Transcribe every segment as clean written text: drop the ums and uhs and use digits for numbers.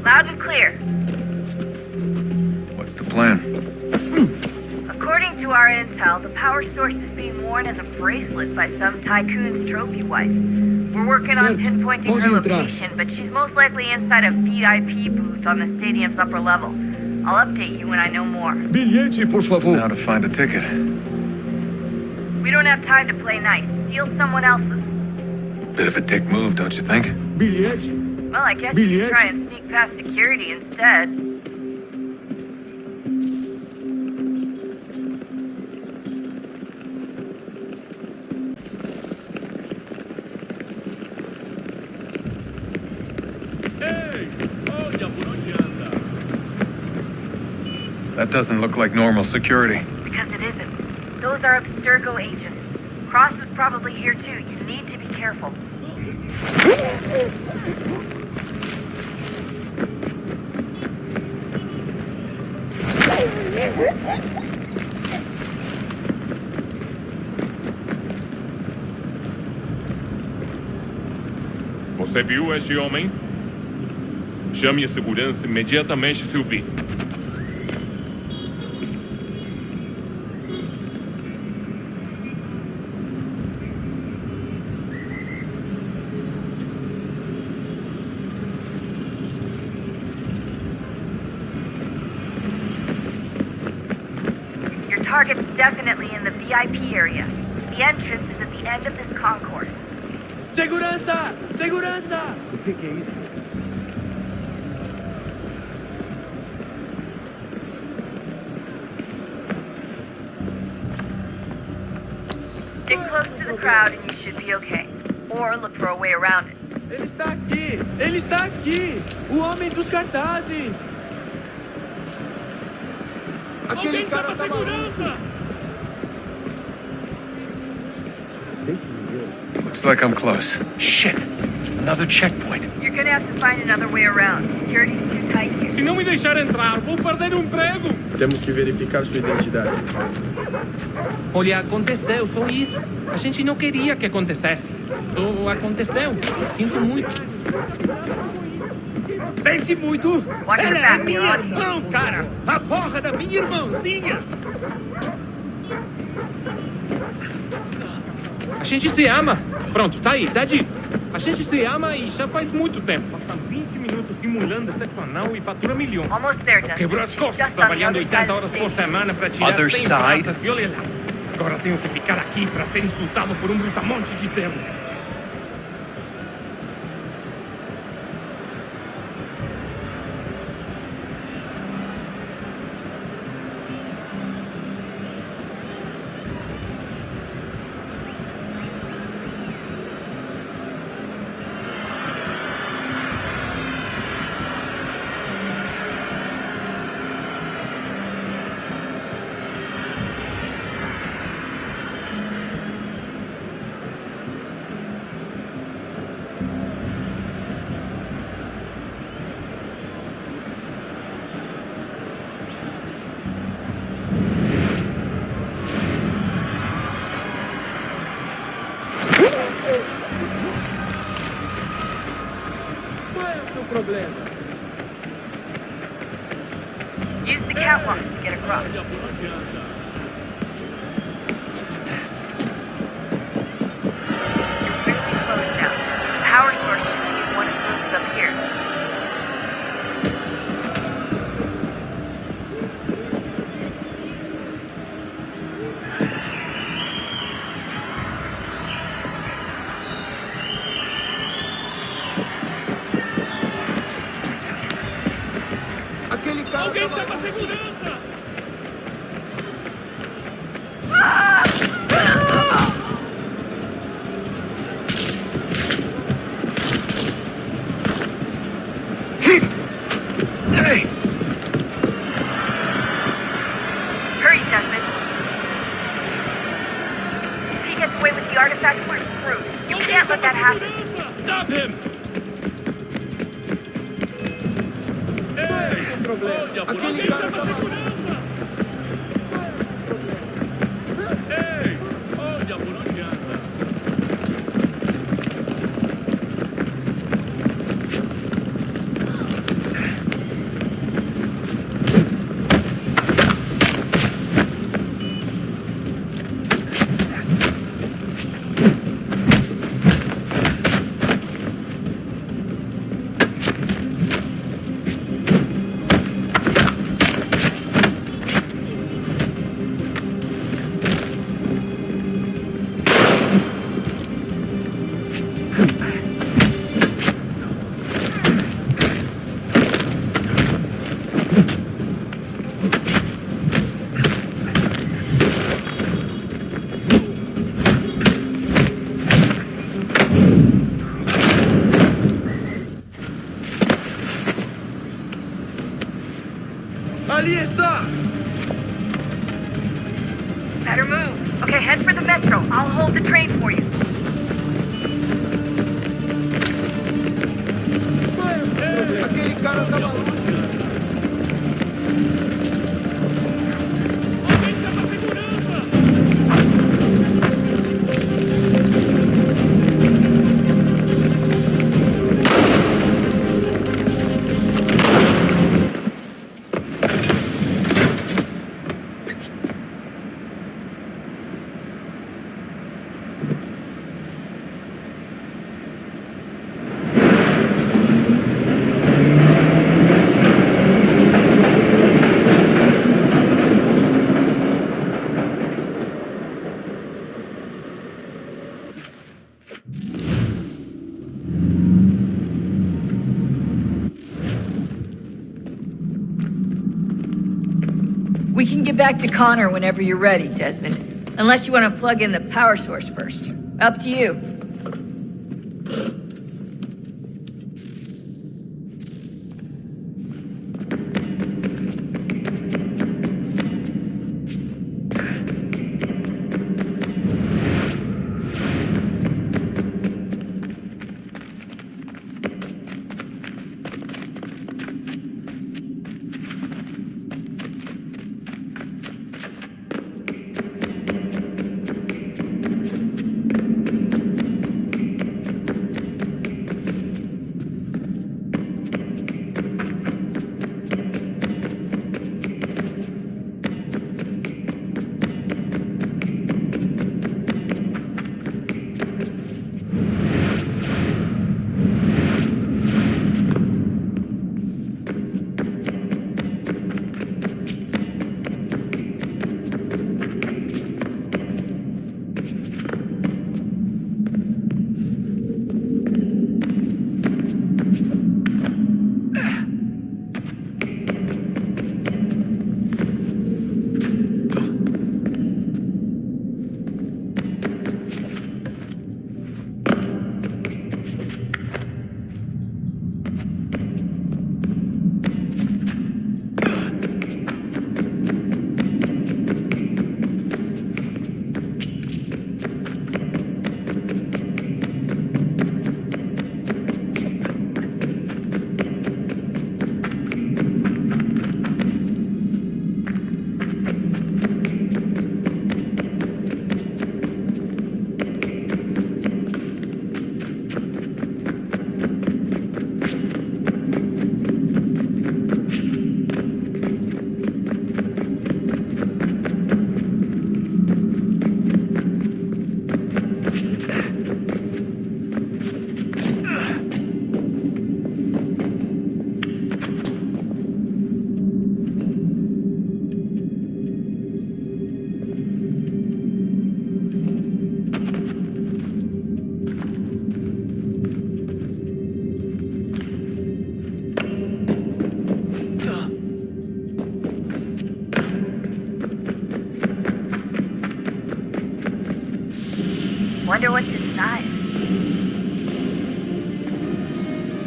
Loud and clear. What's the plan? According to our intel, the power source is being worn as a bracelet by some tycoon's trophy wife. We're working on pinpointing her location, but she's most likely inside a VIP booth on the stadium's upper level. I'll update you when I know more. Bilhete, por favor. Now to find a ticket. We don't have time to play nice. Steal someone else's. Bit of a dick move, don't you think? Bilhete. Well, I guess you could try and sneak past security instead. That doesn't look like normal security. Because it isn't. Those are Abstergo agents. Cross was probably here too. You need to be careful. Você viu este homem? Chame a segurança imediatamente se o vir. Your target's definitely in the VIP area. The entrance is at the end of this concourse. Segurança! Segurança! O que é isso? Stick close to the crowd and you should be okay. Or look for a way around it. Ele está aqui! Ele está aqui! O homem dos cartazes! Aquele cara tá segurança! Looks like I'm close. Shit! Another checkpoint. You're gonna have to find another way around. Security's too tight here. Se não me deixar entrar, vou perder o emprego. Temos que verificar sua identidade. Olha, aconteceu, só isso. A gente não queria que acontecesse. Só aconteceu. Sinto muito. Sente muito! Watch your Ela é back, minha you're on. irmã, cara! A porra da minha irmãzinha! A gente se ama. Pronto, tá aí, tá dito. A gente se ama e já faz muito tempo. Passam 20 minutos simulando sexo anal e fatura milhões. Almost there, Dustin. Quebrou as She's costas, just on the trabalhando other 80 side of horas the por station. semana pra tirar Other 100 side? pratas e olha lá. Agora tenho que ficar aqui pra ser insultado por um brutamonte de terno. Qual é o seu problema? Use the catwalks to get across. Olha por onde anda. You're really close now. The power source should be in one of the rooms up here. Aquele cara Alguém tá chama a segurança! Hey! Hurry, Desmond. If he gets away with the artifact, we're screwed. You can't let that happen. Stop him! Qual é o seu problema? Olha por Aquele onde cara chama a tá segurança! Ei! Olha por onde anda! Ali está! Better move. Okay, head for the metro. I'll hold the train for you. Aquele cara tava longe. Alguém chama a segurança! We can get back to Connor whenever you're ready, Desmond. Unless you want to plug in the power source first. Up to you. Wonder what's inside.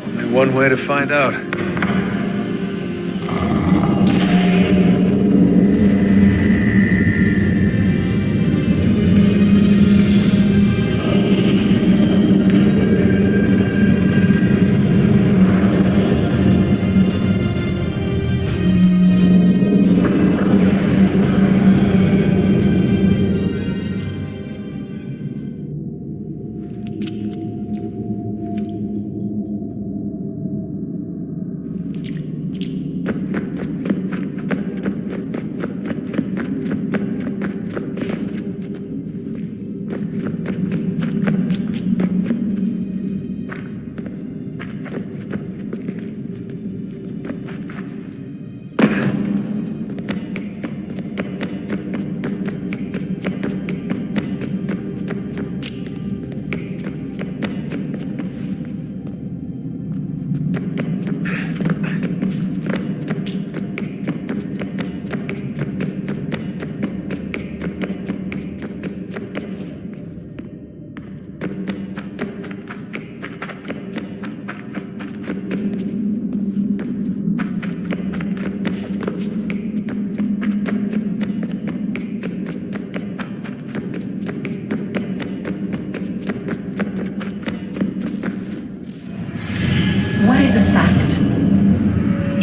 Only one way to find out.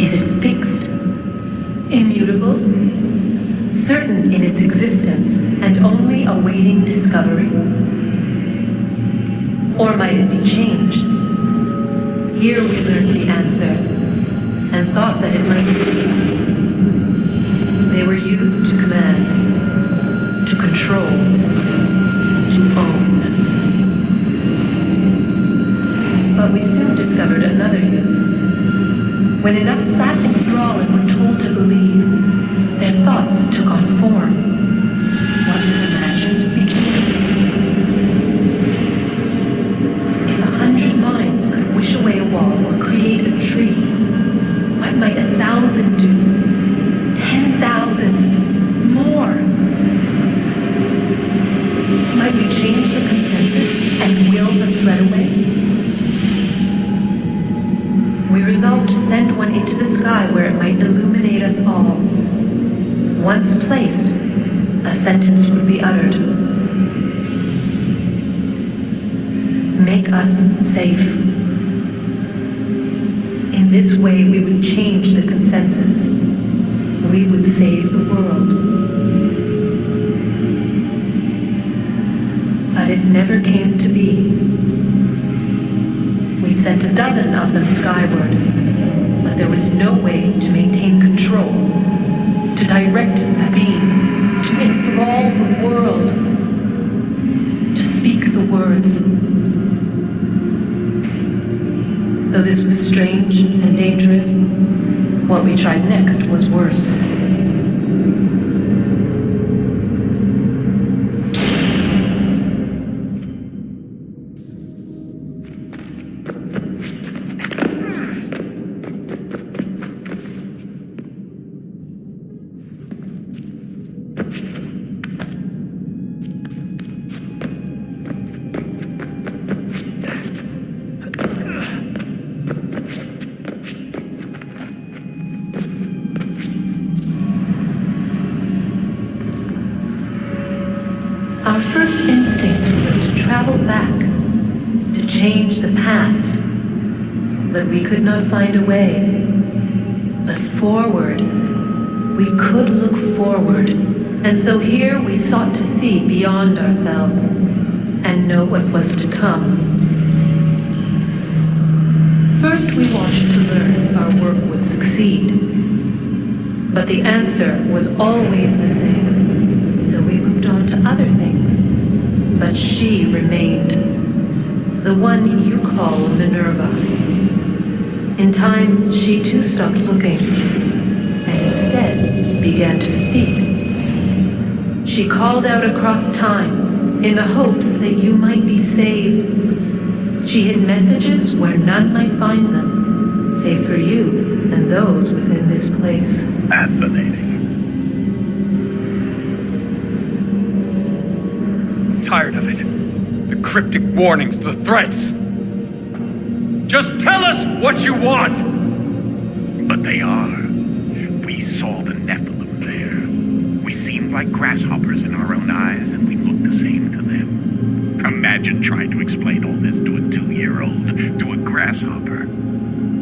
Is it fixed? Immutable? Certain in its existence and only awaiting discovery? Or might it be changed? Here we learned the answer, and thought that it might be. They were used to command, to control, to own. But we soon discovered another use. When enough sat in thrall and were told to believe, their thoughts took on form. What was imagined became. If 100 minds could wish away a wall or create a tree, what might 1,000 do? 10,000? More? Might we change the consensus and will the thread away? We resolved to send one into the sky where it might illuminate us all. Once placed, a sentence would be uttered. Make us safe. In this way, we would change the consensus. We would save the world. But it never came to be. We sent a dozen of them skyward, but there was no way to maintain control, to direct the beam, to enthrall the world, to speak the words. Though this was strange and dangerous, what we tried next was worse. Our first instinct was to travel back, to change the past, but we could not find a way. But forward, we could look forward, and so here we sought to see beyond ourselves, and know what was to come. First we watched to learn if our work would succeed, but the answer was always the same. So we moved on to other things, but she remained, the one you call Minerva. In time, she too stopped looking, and instead began to speak. She called out across time, in the hopes that you might be saved. She hid messages where none might find them, save for you and those within this place. Fascinating. Tired of it. The cryptic warnings, the threats. Just tell us what you want! But they are. We saw the Nephilim there. We seemed like grasshoppers in our own eyes, and we looked the same to them. Imagine trying to explain all this to a 2-year-old, to a grasshopper.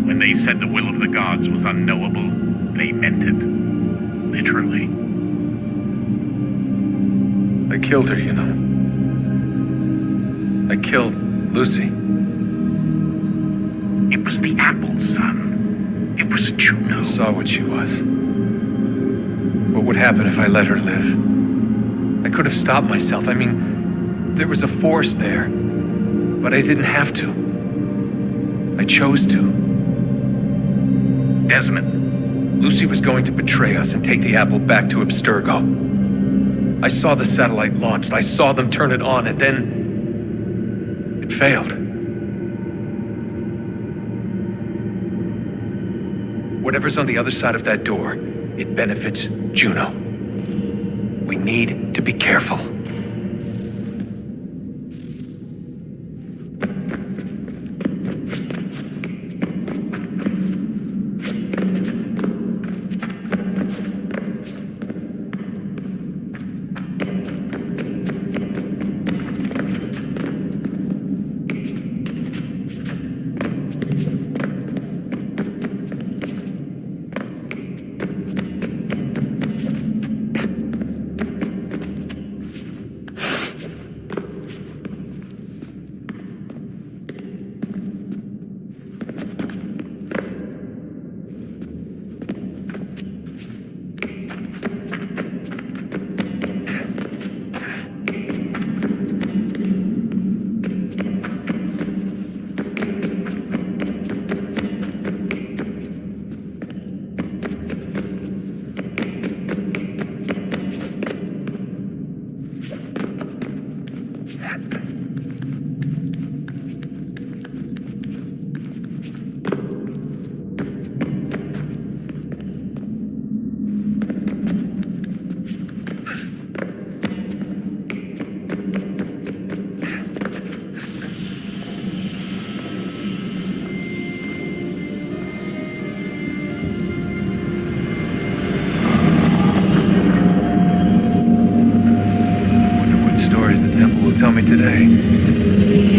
When they said the will of the gods was unknowable, they meant it. Literally. I killed her, you know. I killed Lucy. It was the apple, son. It was Juno. I saw what she was. What would happen if I let her live? I could have stopped myself. I mean, there was a force there. But I didn't have to. I chose to. Desmond. Lucy was going to betray us and take the apple back to Abstergo. I saw the satellite launched. I saw them turn it on, and then it failed. Whatever's on the other side of that door, it benefits Juno. We need to be careful. me today.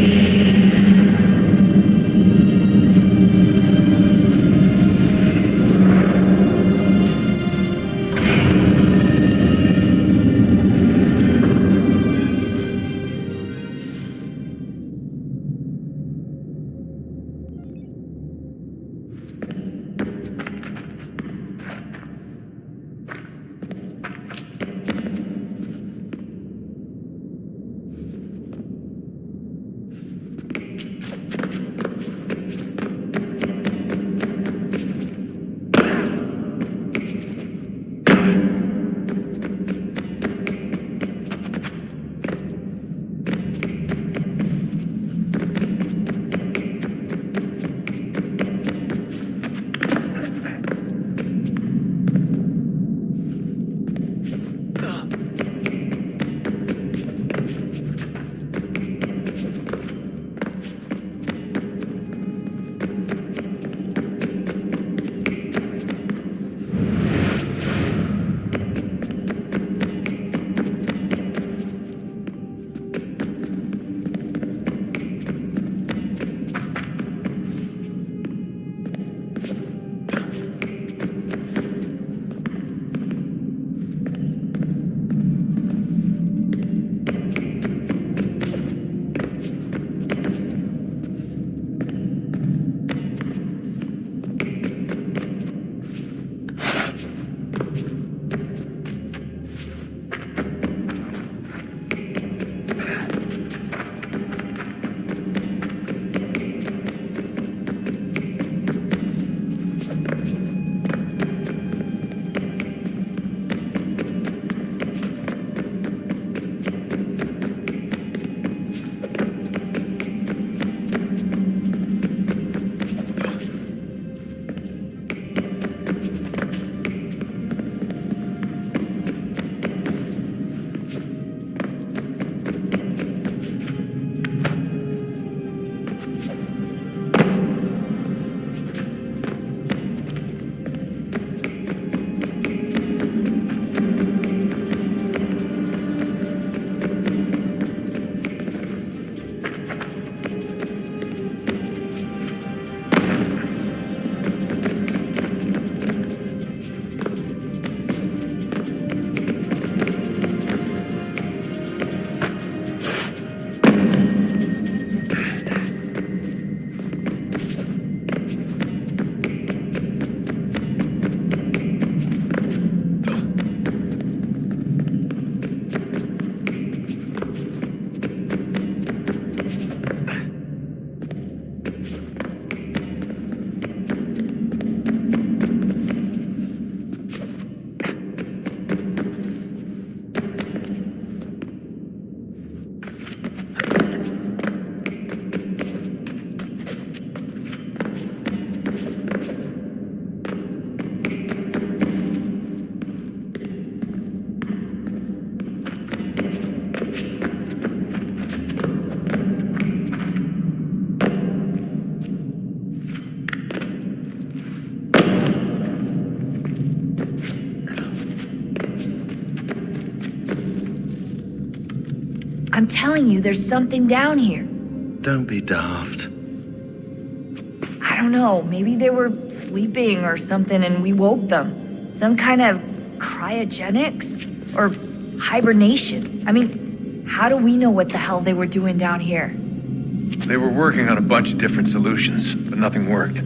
I'm telling you, there's something down here. Don't be daft. I don't know, maybe they were sleeping or something and we woke them. Some kind of cryogenics? Or hibernation. I mean, how do we know what the hell they were doing down here? They were working on a bunch of different solutions, but nothing worked.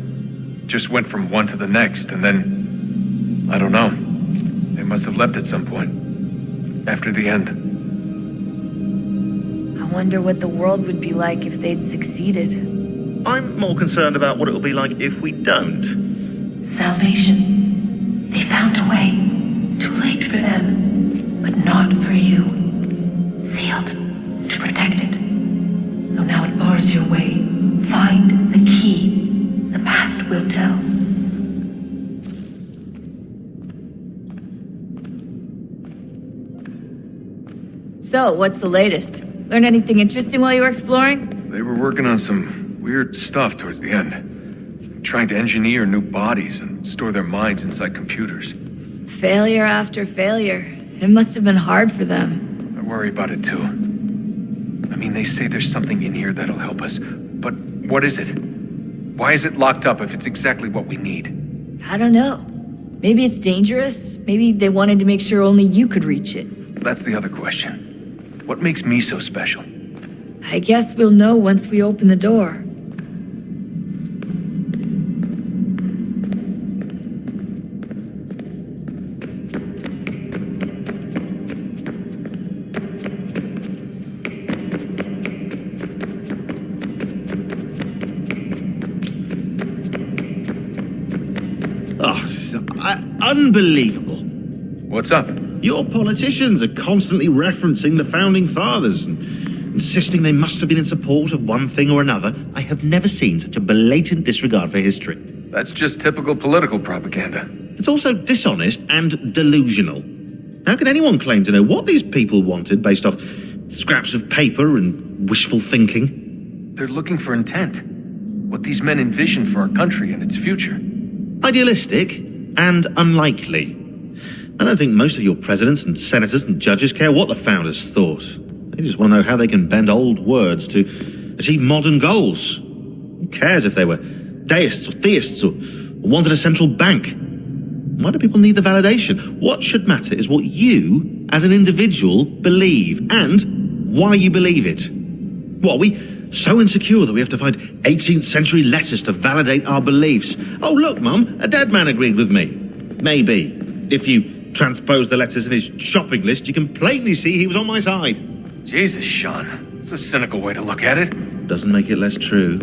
Just went from one to the next, and then... I don't know. They must have left at some point. After the end. I wonder what the world would be like if they'd succeeded. I'm more concerned about what it'll be like if we don't. Salvation. They found a way. Too late for them, but not for you. Sealed to protect it. So now it bars your way. Find the key. The past will tell. So, what's the latest? Learn anything interesting while you were exploring? They were working on some weird stuff towards the end. Trying to engineer new bodies and store their minds inside computers. Failure after failure. It must have been hard for them. I worry about it too. I mean, mean, they say there's something in here that'll help us, but what is it? Why is it locked up if it's exactly what we need? I don't know. Maybe it's dangerous. Maybe they wanted to make sure only you could reach it. That's the other question. What makes me so special? I guess we'll know once we open the door. Unbelievable. What's up? Your politicians are constantly referencing the Founding Fathers and insisting they must have been in support of one thing or another. I have never seen such a blatant disregard for history. That's just typical political propaganda. It's also dishonest and delusional. How can anyone claim to know what these people wanted based off scraps of paper and wishful thinking? They're looking for intent. What these men envision for our country and its future. Idealistic and unlikely. I don't think most of your presidents and senators and judges care what the founders thought. They just want to know how they can bend old words to achieve modern goals. Who cares if they were deists or theists or wanted a central bank? Why do people need the validation? What should matter is what you, as an individual, believe and why you believe it. What, are we so insecure that we have to find 18th century letters to validate our beliefs? Oh, look, Mum, a dead man agreed with me. Maybe. If you transpose the letters in his shopping list, you can plainly see he was on my side. Jesus, Sean. It's a cynical way to look at it. Doesn't make it less true.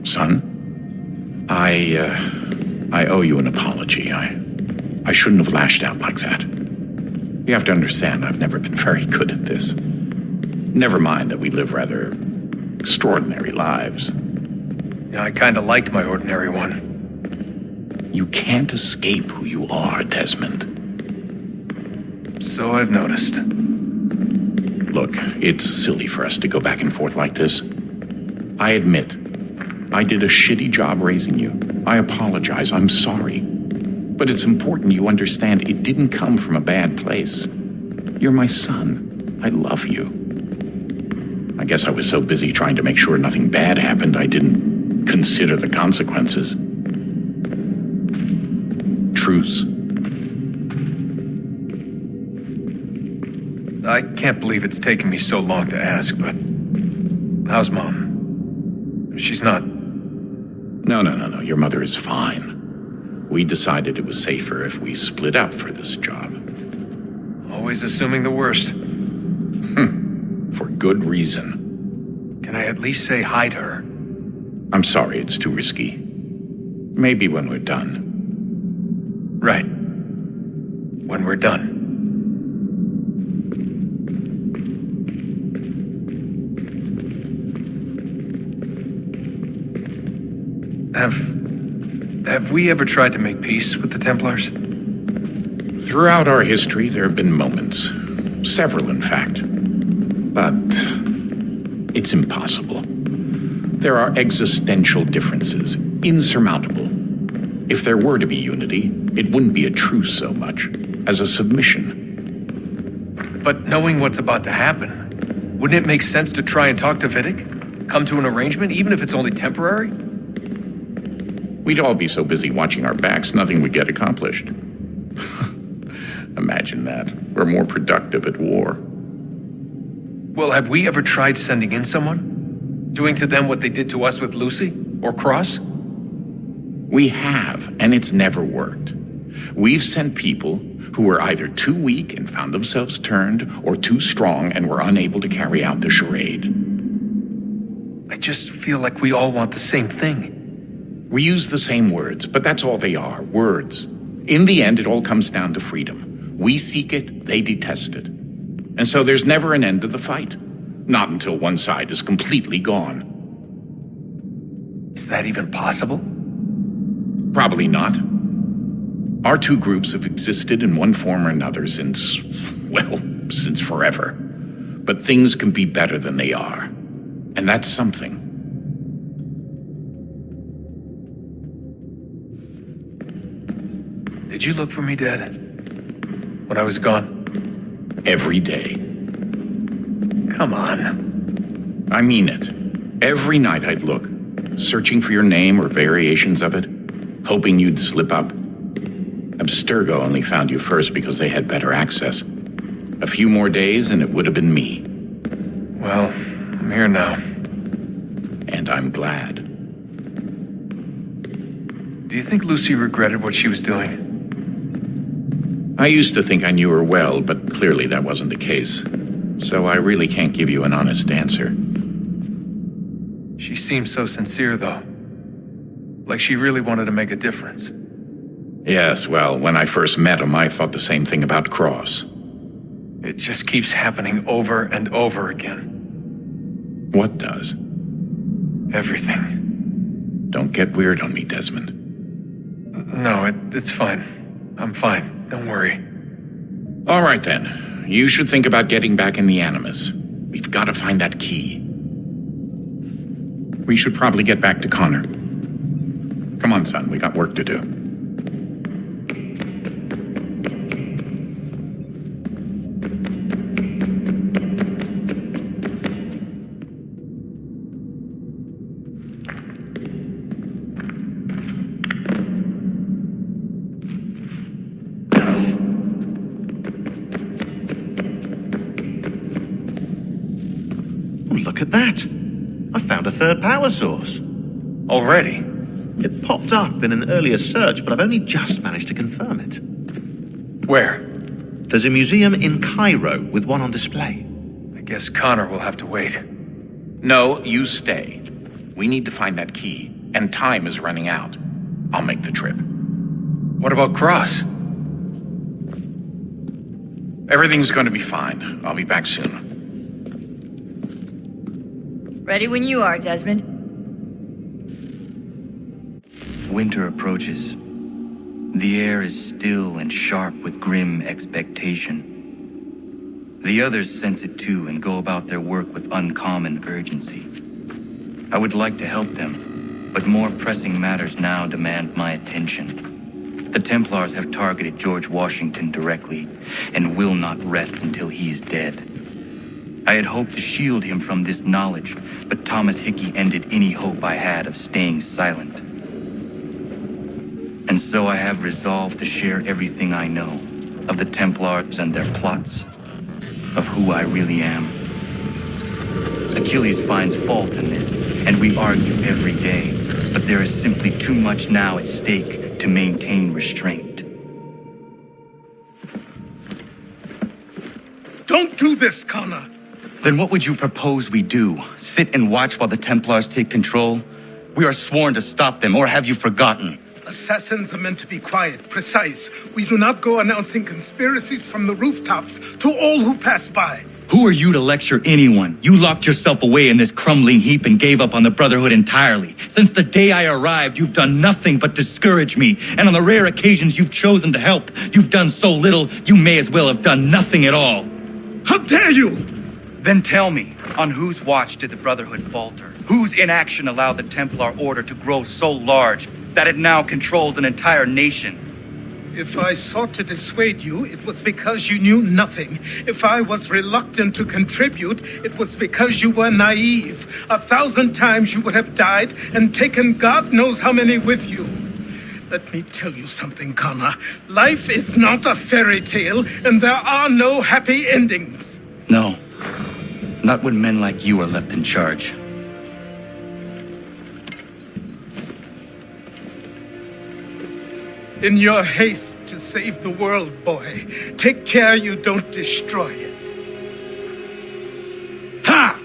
Son, I owe you an apology. I shouldn't have lashed out like that. You have to understand, I've never been very good at this. Never mind that we live rather extraordinary lives. Yeah, I kinda liked my ordinary one. You can't escape who you are, Desmond. So I've noticed. Look, it's silly for us to go back and forth like this. I admit, I did a shitty job raising you. I apologize, I'm sorry. But it's important you understand it didn't come from a bad place. You're my son. I love you. I guess I was so busy trying to make sure nothing bad happened, I didn't consider the consequences. Truce. I can't believe it's taken me so long to ask, but how's Mom? She's not... No. Your mother is fine. We decided it was safer if we split up for this job. Always assuming the worst. For good reason. Can I at least say hi to her? I'm sorry, it's too risky. Maybe when we're done. Right. When we're done. Have we ever tried to make peace with the Templars? Throughout our history, there have been moments. Several, in fact. But it's impossible. There are existential differences, insurmountable. If there were to be unity, it wouldn't be a truce so much as a submission. But knowing what's about to happen, wouldn't it make sense to try and talk to Vidic? Come to an arrangement, even if it's only temporary? We'd all be so busy watching our backs, nothing would get accomplished. Imagine that. We're more productive at war. Well, have we ever tried sending in someone? Doing to them what they did to us with Lucy? Or Cross? We have, and it's never worked. We've sent people who were either too weak and found themselves turned, or too strong and were unable to carry out the charade. I just feel like we all want the same thing. We use the same words, but that's all they are, words. In the end, it all comes down to freedom. We seek it, they detest it. And so there's never an end to the fight. Not until one side is completely gone. Is that even possible? Probably not. Our two groups have existed in one form or another since forever. But things can be better than they are. And that's something. Did you look for me, Dad? when I was gone? Every day. Come on. I mean it. Every night I'd look, searching for your name or variations of it, hoping you'd slip up. Abstergo only found you first because they had better access. A few more days and it would have been me. Well, I'm here now. And I'm glad. Do you think Lucy regretted what she was doing? I used to think I knew her well, but clearly that wasn't the case. So I really can't give you an honest answer. She seemed so sincere, though. Like she really wanted to make a difference. Yes, well, when I first met him, I thought the same thing about Cross. It just keeps happening over and over again. What does? Everything. Don't get weird on me, Desmond. No, it's fine. I'm fine. Don't worry. All right, then. You should think about getting back in the Animus. We've got to find that key. We should probably get back to Connor. Come on, son. We got work to do. Look at that. I found a third power source. Already? It popped up in an earlier search, but I've only just managed to confirm it. Where? There's a museum in Cairo with one on display. I guess Connor will have to wait. No, you stay. We need to find that key, and time is running out. I'll make the trip. What about Cross? Everything's going to be fine. I'll be back soon. Ready when you are, Desmond. Winter approaches. The air is still and sharp with grim expectation. The others sense it too and go about their work with uncommon urgency. I would like to help them, but more pressing matters now demand my attention. The Templars have targeted George Washington directly and will not rest until he is dead. I had hoped to shield him from this knowledge, but Thomas Hickey ended any hope I had of staying silent. And so I have resolved to share everything I know of the Templars and their plots, of who I really am. Achilles finds fault in this, and we argue every day, but there is simply too much now at stake to maintain restraint. Don't do this, Connor! Then what would you propose we do? Sit and watch while the Templars take control? We are sworn to stop them, or have you forgotten? Assassins are meant to be quiet, precise. We do not go announcing conspiracies from the rooftops to all who pass by. Who are you to lecture anyone? You locked yourself away in this crumbling heap and gave up on the Brotherhood entirely. Since the day I arrived, you've done nothing but discourage me. And on the rare occasions you've chosen to help, you've done so little, you may as well have done nothing at all. How dare you! Then tell me, on whose watch did the Brotherhood falter? Whose inaction allowed the Templar Order to grow so large that it now controls an entire nation? If I sought to dissuade you, it was because you knew nothing. If I was reluctant to contribute, it was because you were naive. 1,000 times you would have died and taken God knows how many with you. Let me tell you something, Connor. Life is not a fairy tale, and there are no happy endings. No. Not when men like you are left in charge. In your haste to save the world, boy, take care you don't destroy it. Ha!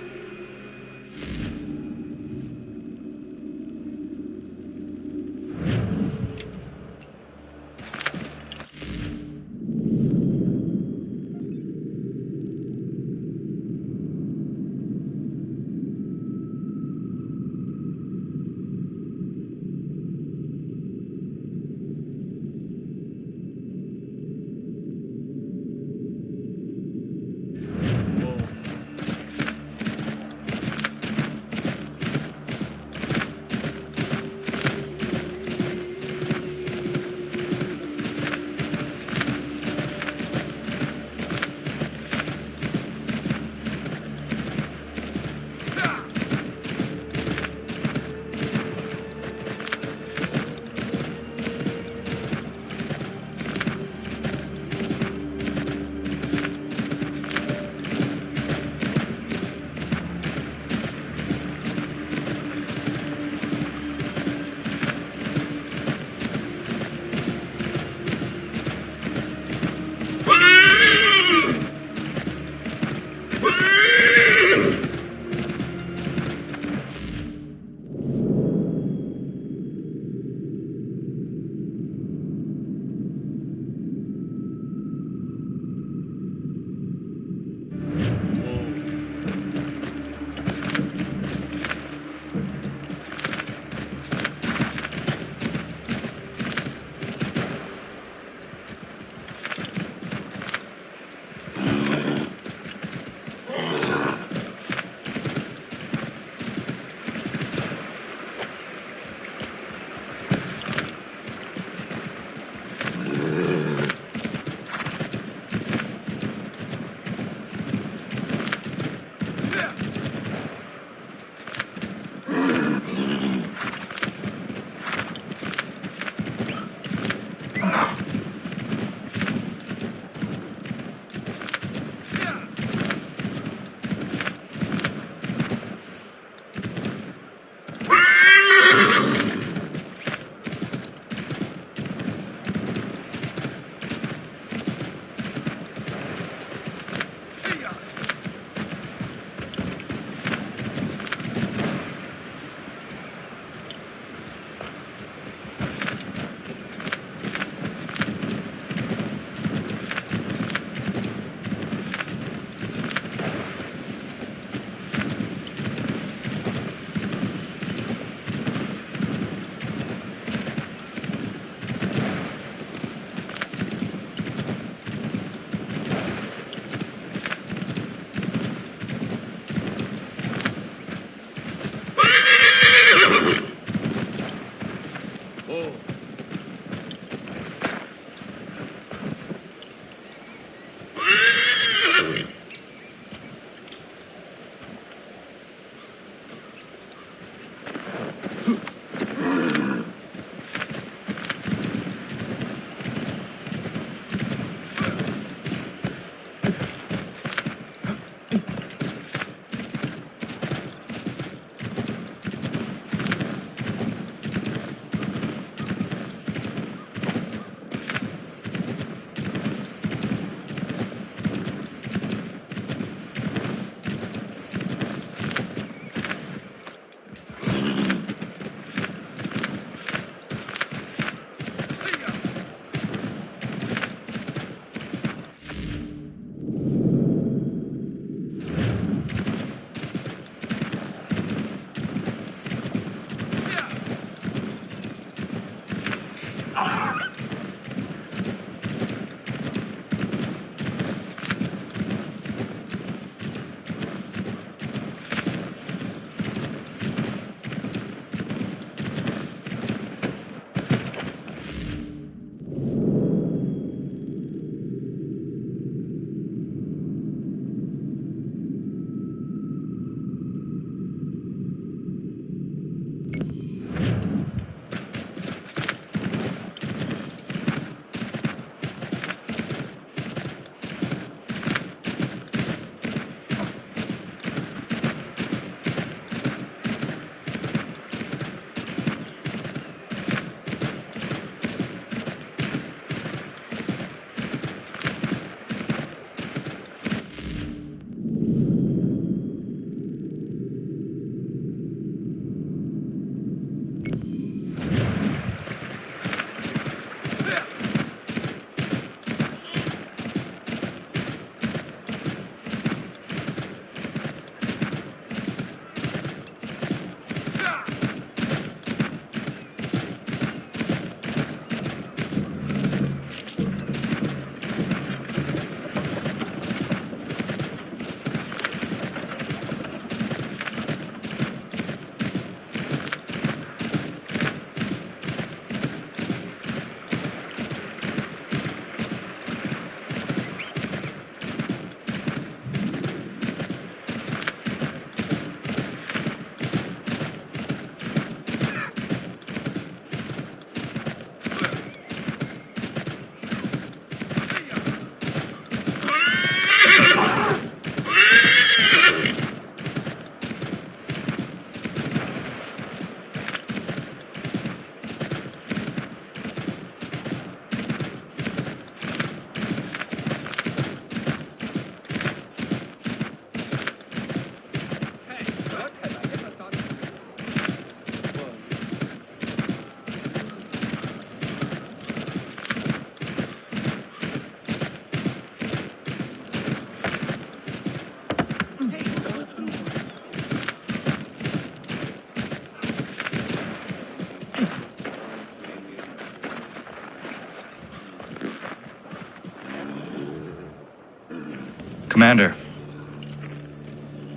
Commander.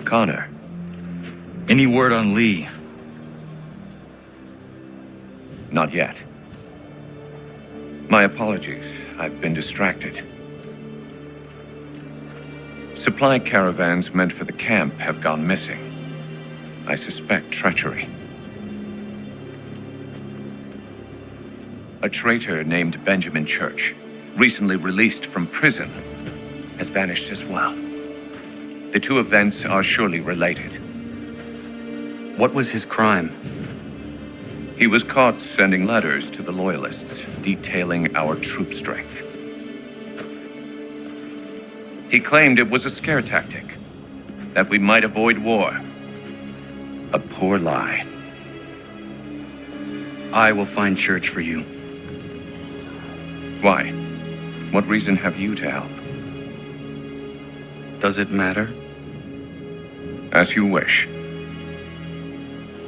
Connor. Any word on Lee? Not yet. My apologies. I've been distracted. Supply caravans meant for the camp have gone missing. I suspect treachery. A traitor named Benjamin Church, recently released from prison, has vanished as well. The two events are surely related. What was his crime? He was caught sending letters to the Loyalists, detailing our troop strength. He claimed it was a scare tactic, that we might avoid war. A poor lie. I will find Church for you. Why? What reason have you to help? Does it matter? As you wish.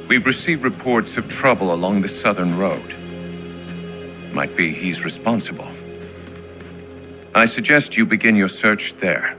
We've received reports of trouble along the southern road. Might be he's responsible. I suggest you begin your search there.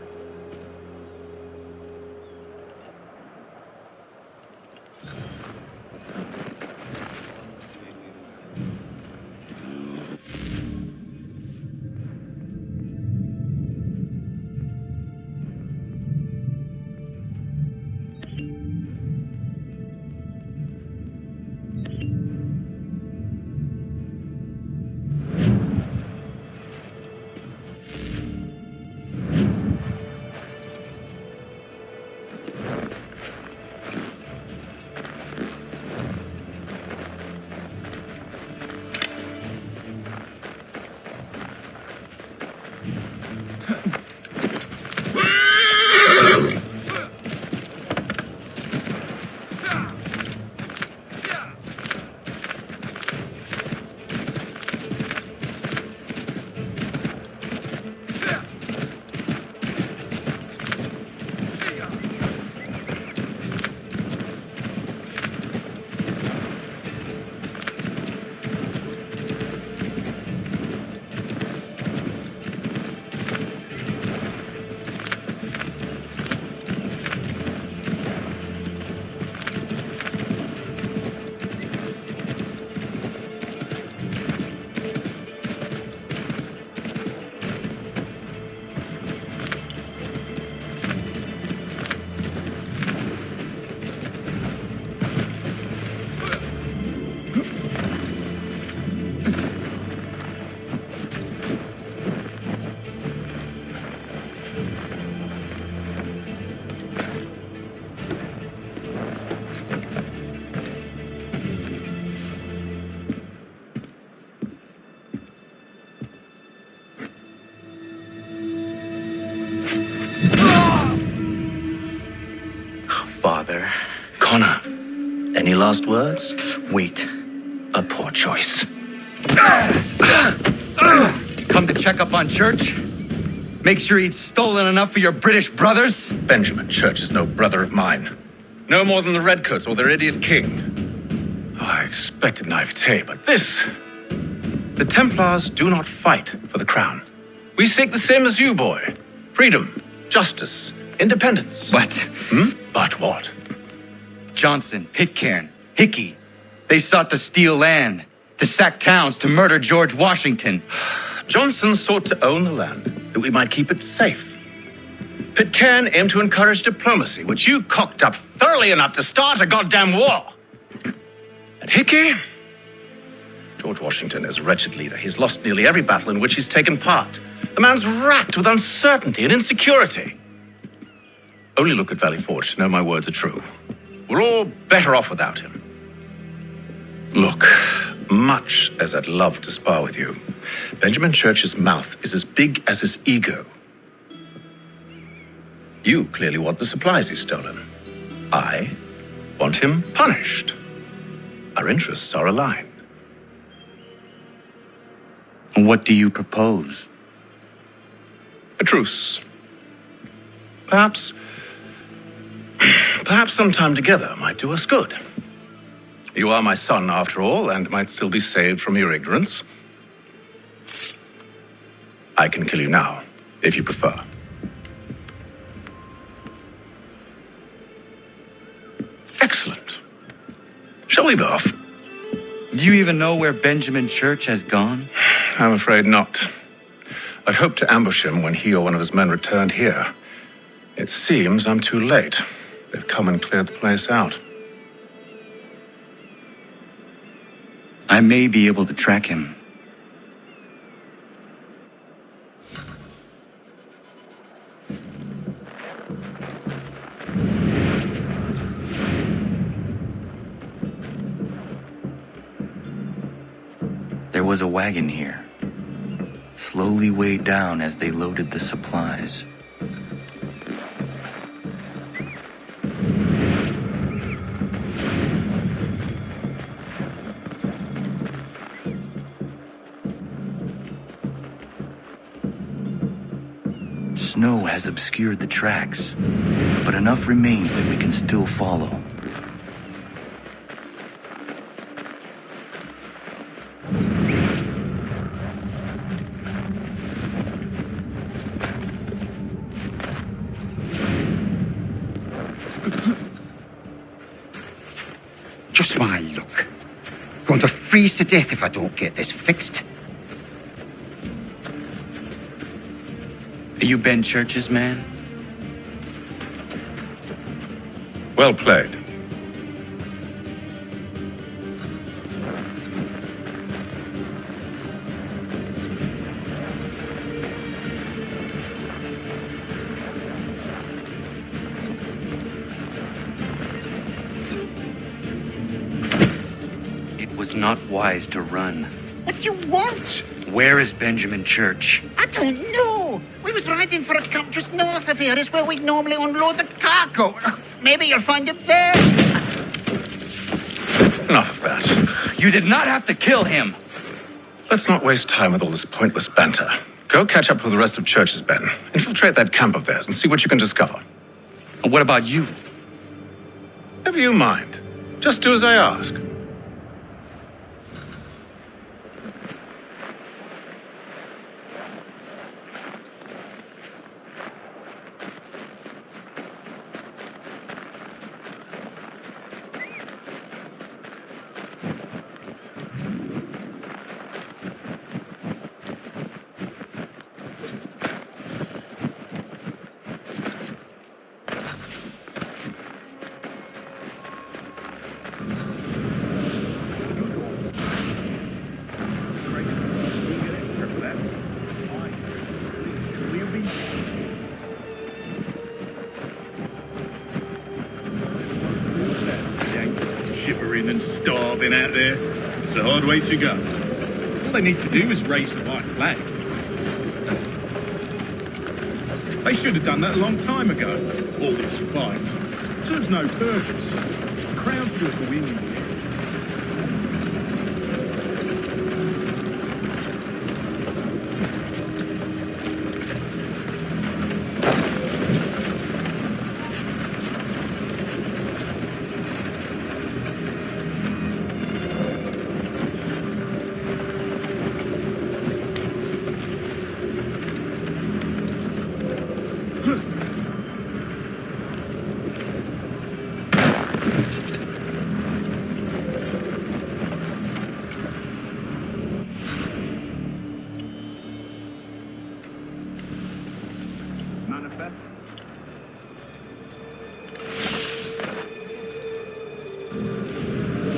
Any last words? Wait. A poor choice. Come to check up on Church? Make sure he'd stolen enough for your British brothers? Benjamin Church is no brother of mine. No more than the Redcoats or their idiot king. Oh, I expected naivete, but this... The Templars do not fight for the crown. We seek the same as you, boy. Freedom, justice, independence. But... But what? Johnson, Pitcairn, Hickey. They sought to steal land, to sack towns, to murder George Washington. Johnson sought to own the land, that we might keep it safe. Pitcairn aimed to encourage diplomacy, which you cocked up thoroughly enough to start a goddamn war. And Hickey? George Washington is a wretched leader. He's lost nearly every battle in which he's taken part. The man's racked with uncertainty and insecurity. Only look at Valley Forge to know my words are true. We're all better off without him. Look, much as I'd love to spar with you, Benjamin Church's mouth is as big as his ego. You clearly want the supplies he's stolen. I want him punished. Our interests are aligned. What do you propose? A truce. Perhaps some time together might do us good. You are my son, after all, and might still be saved from your ignorance. I can kill you now, if you prefer. Excellent. Shall we be off? Do you even know where Benjamin Church has gone? I'm afraid not. I'd hoped to ambush him when he or one of his men returned here. It seems I'm too late. They've come and cleared the place out. I may be able to track him. There was a wagon here, slowly weighed down as they loaded the supplies. Snow has obscured the tracks, but enough remains that we can still follow. Just my luck. Going to freeze to death if I don't get this fixed. Are you Ben Church's man? Well played. It was not wise to run. What do you want? Where is Benjamin Church? I don't know. We was riding for a camp just north of here. It's where we normally unload the cargo. Maybe you'll find him there. Enough of that. You did not have to kill him. Let's not waste time with all this pointless banter. Go catch up with the rest of Church's men. Infiltrate that camp of theirs and see what you can discover. And what about you? Never you mind. Just do as I ask. And starving out there. It's a hard way to go. All they need to do is raise the white flag. They should have done that a long time ago. All this fight serves no purpose. The crown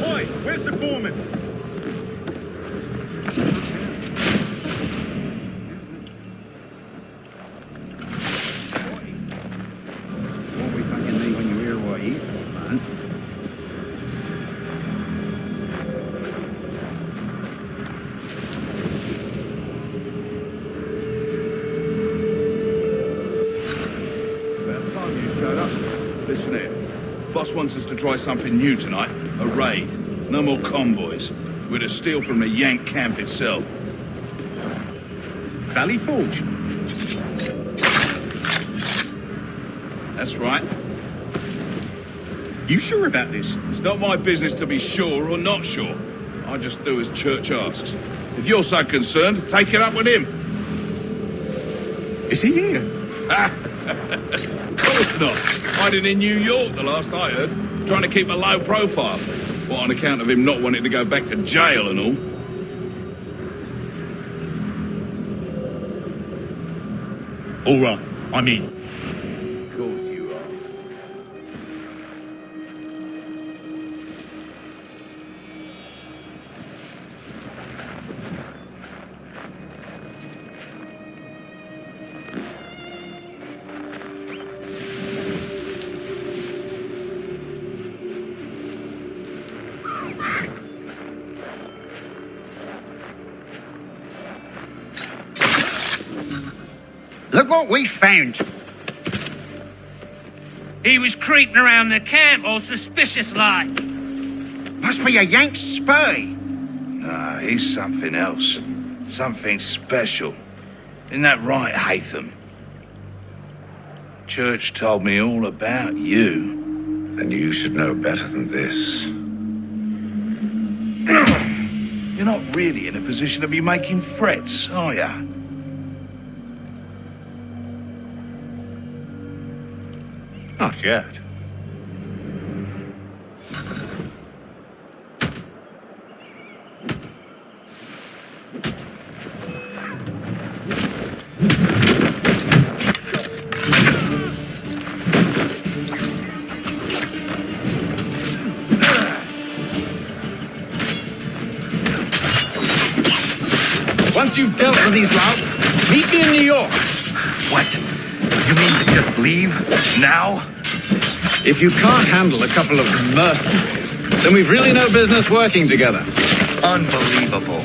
Oi, where's the foreman? Won't be thanking me when you hear what he says, man. About time you showed up. Listen here. Boss wants us to try something new tonight. A raid. No more convoys. We're to steal from the Yank camp itself. Valley Forge. That's right. You sure about this? It's not my business to be sure or not sure. I just do as church asks. If you're so concerned, take it up with him. Is he here? Of course not. Hiding in New York, the last I heard. Trying to keep a low profile. What, on account of him not wanting to go back to jail and all? All right, I'm in. Of course you are. Look what we found. He was creeping around the camp all suspicious-like. Must be a Yank spy. Nah, he's something else. Something special. Isn't that right, Hatham? Church told me all about you. Then you should know better than this. You're not really in a position to be making threats, are ya? Not yet. Once you've dealt with these louts, meet me in New York. What? You mean to just leave? Now? If you can't handle a couple of mercenaries, then we've really no business working together. Unbelievable.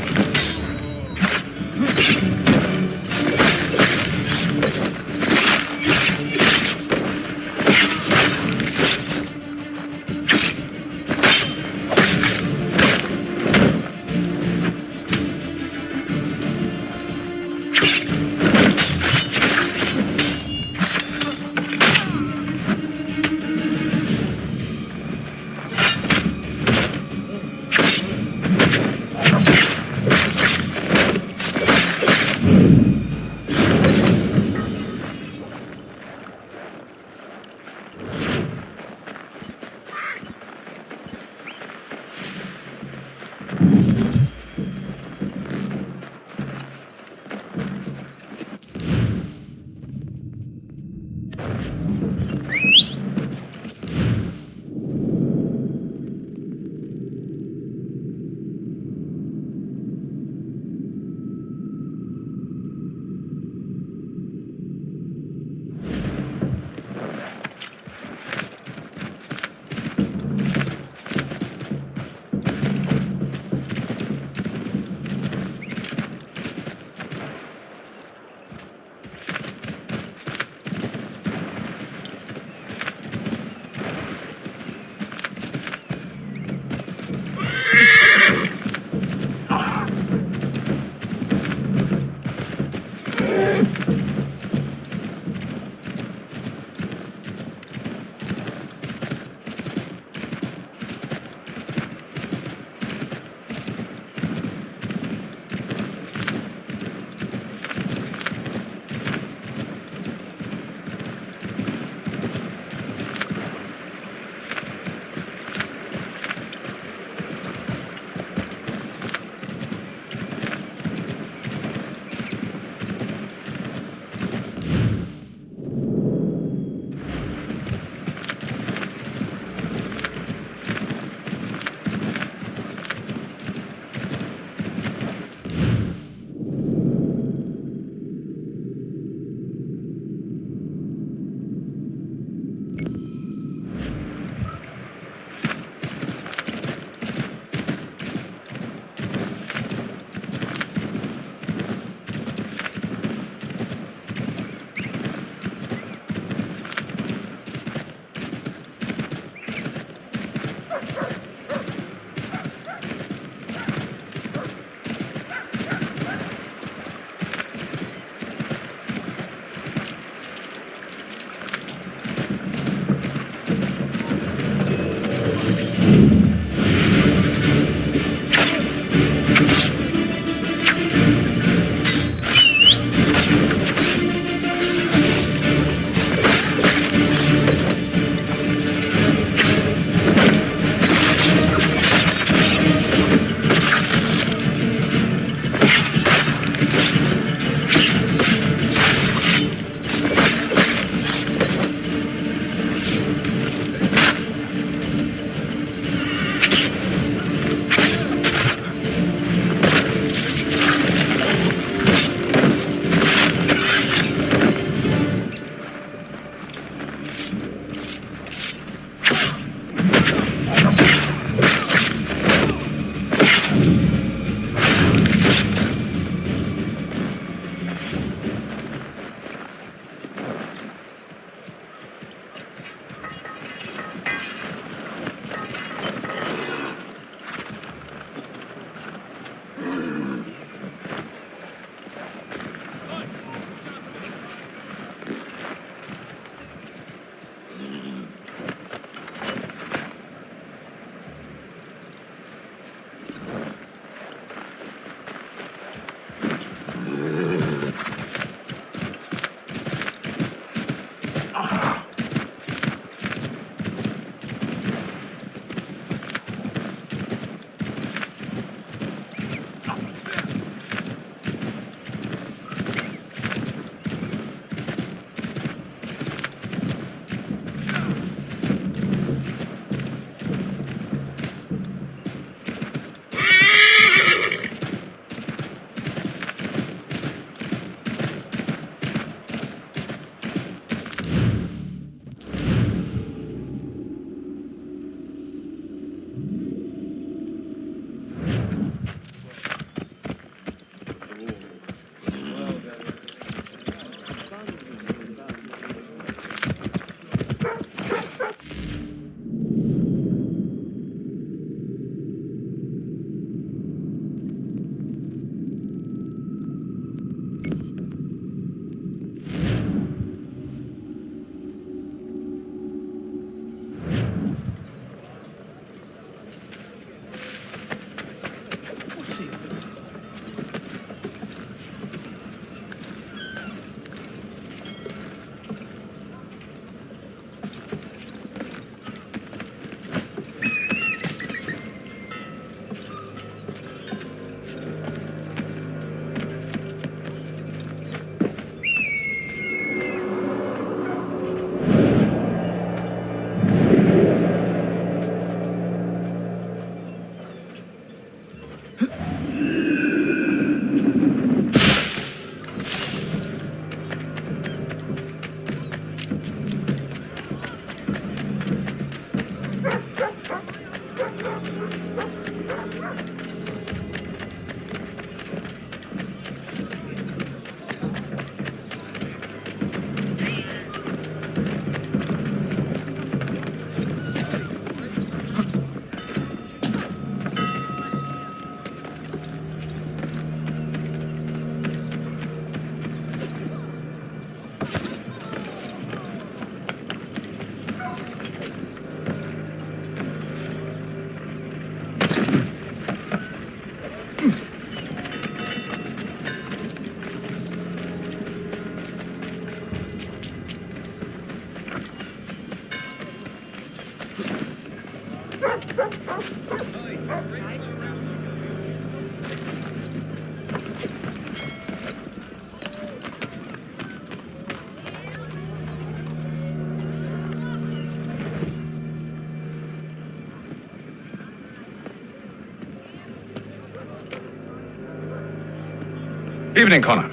Evening, Connor.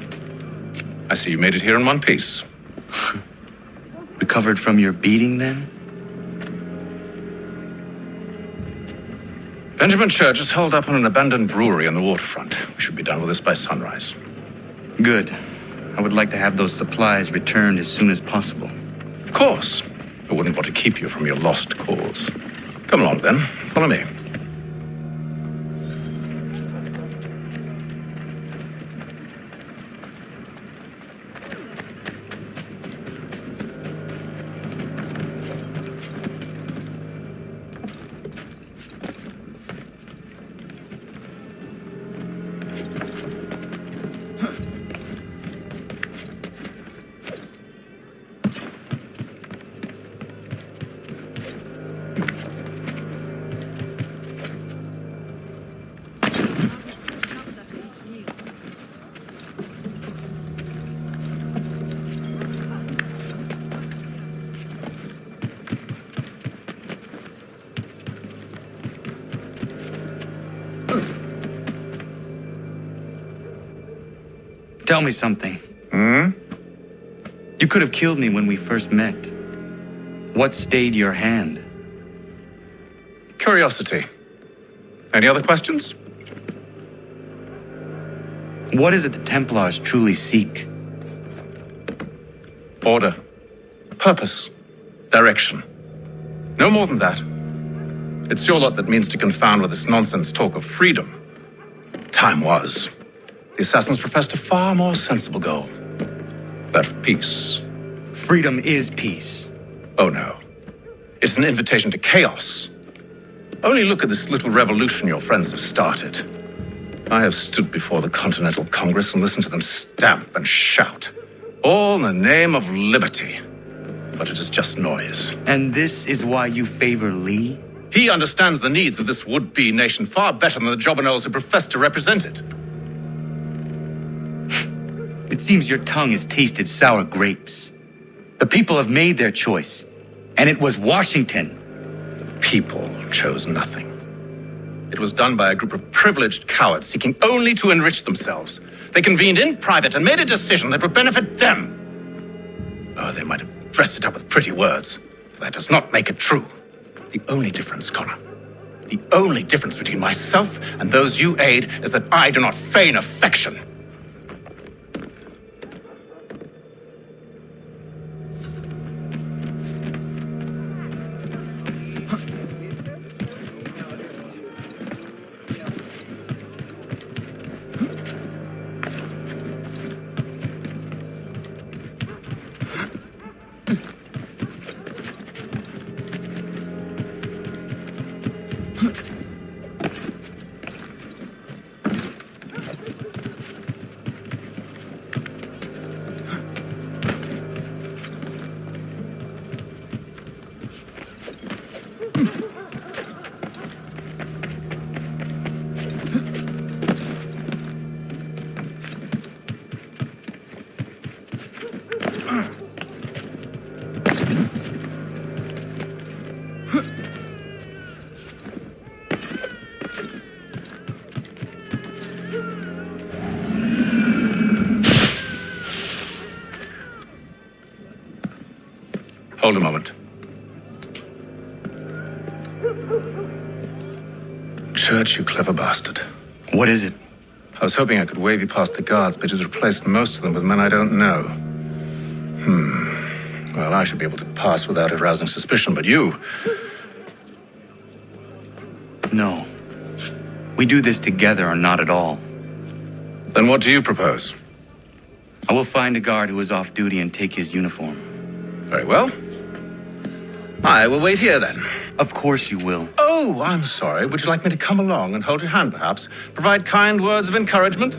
I see you made it here in one piece. Recovered from your beating, then? Benjamin Church is holed up on an abandoned brewery on the waterfront. We should be done with this by sunrise. Good. I would like to have those supplies returned as soon as possible. Of course. I wouldn't want to keep you from your lost cause. Come along, then. Follow me. Tell me something. You could have killed me when we first met. What stayed your hand? Curiosity. Any other questions? What is it the Templars truly seek? Order. Purpose. Direction. No more than that. It's your lot that means to confound with this nonsense talk of freedom. Time was. The assassins professed a far more sensible goal. That of peace. Freedom is peace. Oh no. It's an invitation to chaos. Only look at this little revolution your friends have started. I have stood before the Continental Congress and listened to them stamp and shout, all in the name of liberty. But it is just noise. And this is why you favor Lee? He understands the needs of this would-be nation far better than the jobberknolls who profess to represent it. It seems your tongue has tasted sour grapes. The people have made their choice, and it was Washington. The people chose nothing. It was done by a group of privileged cowards seeking only to enrich themselves. They convened in private and made a decision that would benefit them. Oh, they might have dressed it up with pretty words, but that does not make it true. The only difference, Connor, the only difference between myself and those you aid is that I do not feign affection. Hold a moment. Church, you clever bastard. What is it? I was hoping I could wave you past the guards, but he's replaced most of them with men I don't know. Well, I should be able to pass without arousing suspicion, but you... No. We do this together or not at all. Then what do you propose? I will find a guard who is off duty and take his uniform. Very well. I will wait here then. Of course you will. Oh, I'm sorry. Would you like me to come along and hold your hand, perhaps? Provide kind words of encouragement?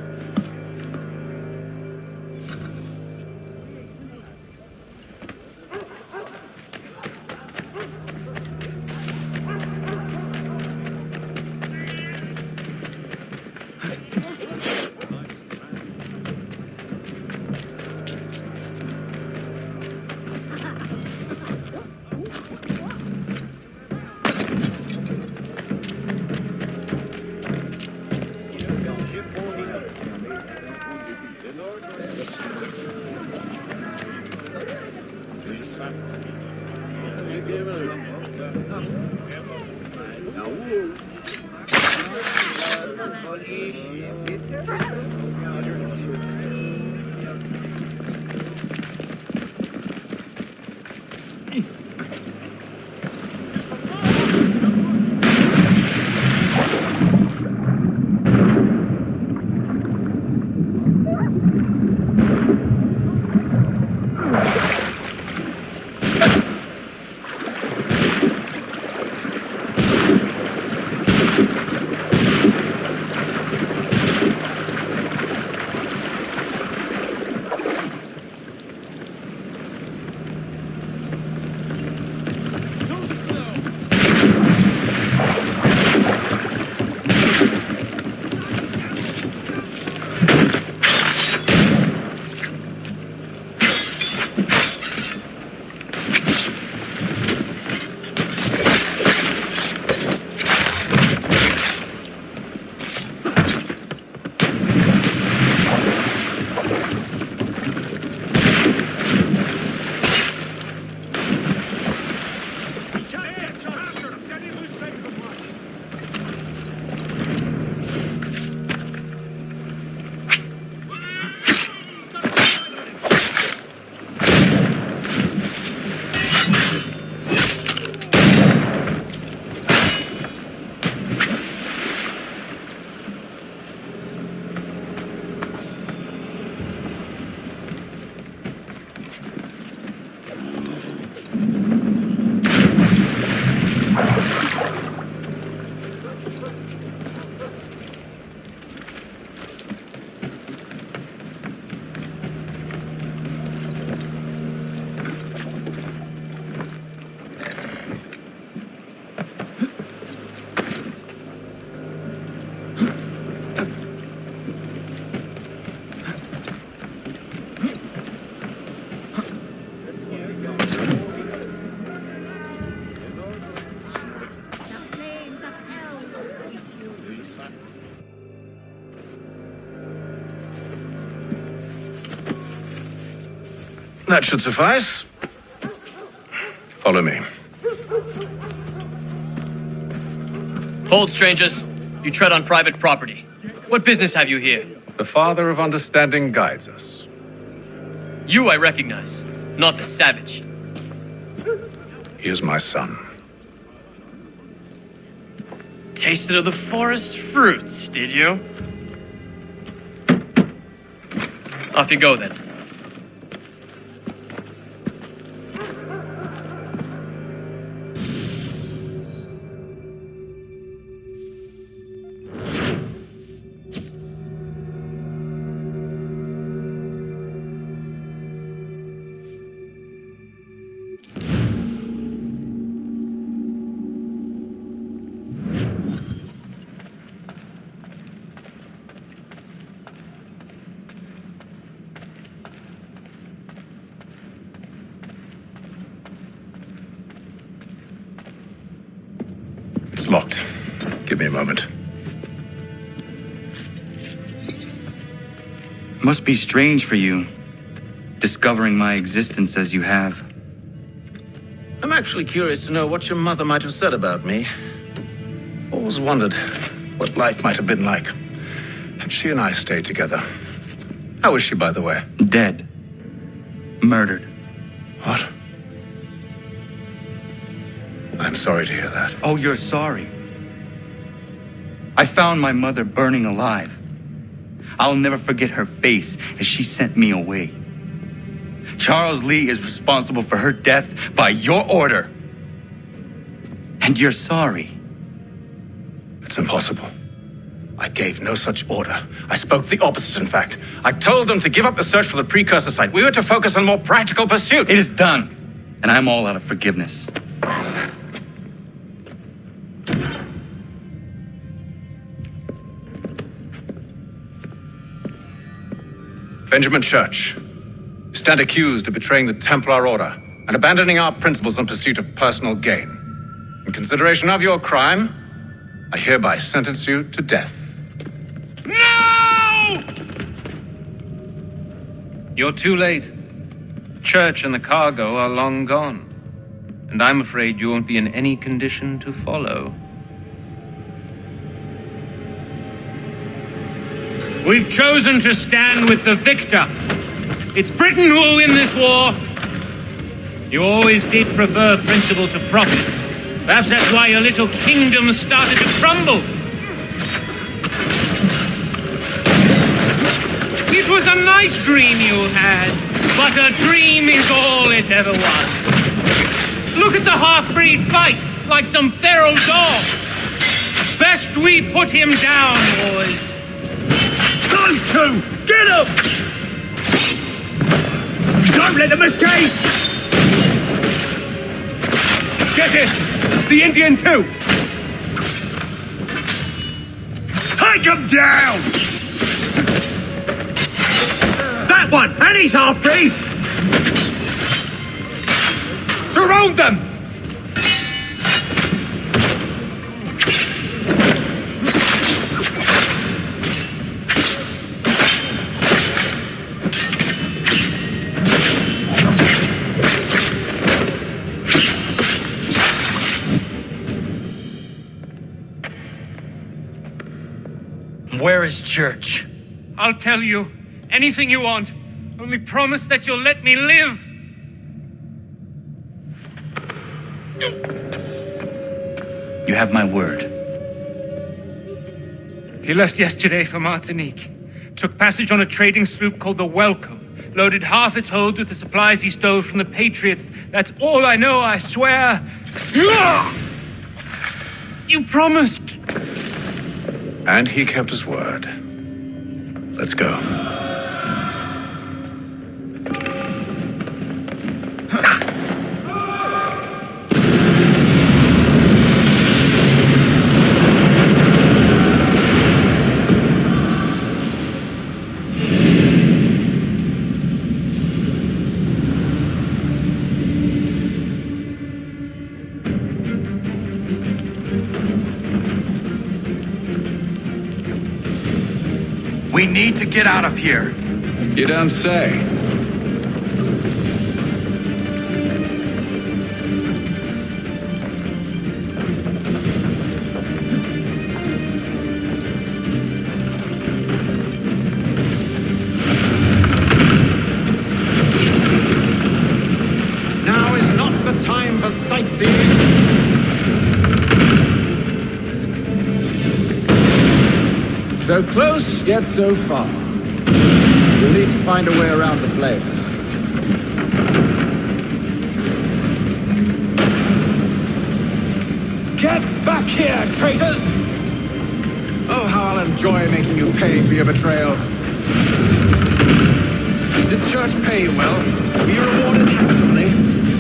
That should suffice. Follow me. Hold, strangers. You tread on private property. What business have you here? The Father of Understanding guides us. You I recognize, not the savage. He is my son. Tasted of the forest fruits, did you? Off you go, then. It's locked. Give me a moment. Must be strange for you, discovering my existence as you have. I'm actually curious to know what your mother might have said about me. Always wondered what life might have been like had she and I stayed together. How is she, by the way? Dead. Murdered. What? I'm sorry to hear that. Oh, you're sorry. I found my mother burning alive. I'll never forget her face as she sent me away. Charles Lee is responsible for her death by your order. And you're sorry. It's impossible. I gave no such order. I spoke the opposite, in fact. I told them to give up the search for the precursor site. We were to focus on more practical pursuit. It is done, and I'm all out of forgiveness. Benjamin Church, you stand accused of betraying the Templar Order and abandoning our principles in pursuit of personal gain. In consideration of your crime, I hereby sentence you to death. No! You're too late. Church and the cargo are long gone. And I'm afraid you won't be in any condition to follow. We've chosen to stand with the victor. It's Britain who will win this war. You always did prefer principle to profit. Perhaps that's why your little kingdom started to crumble. It was a nice dream you had, but a dream is all it ever was. Look at the half-breed fight, like some feral dog. Best we put him down, boys. Those two! Get them! Don't let them escape! Get it! The Indian too! Take him down! That one! And he's half-breed! Surround them! Where is Church? I'll tell you anything you want. Only promise that you'll let me live. You have my word. He left yesterday for Martinique. Took passage on a trading sloop called the Welcome. Loaded half its hold with the supplies he stole from the Patriots. That's all I know, I swear. You promised. And he kept his word. Let's go. We need to get out of here. You don't say. So close, yet so far. You'll need to find a way around the flames. Get back here, traitors! Oh, how I'll enjoy making you pay for your betrayal. Did church pay you well? Were you rewarded handsomely?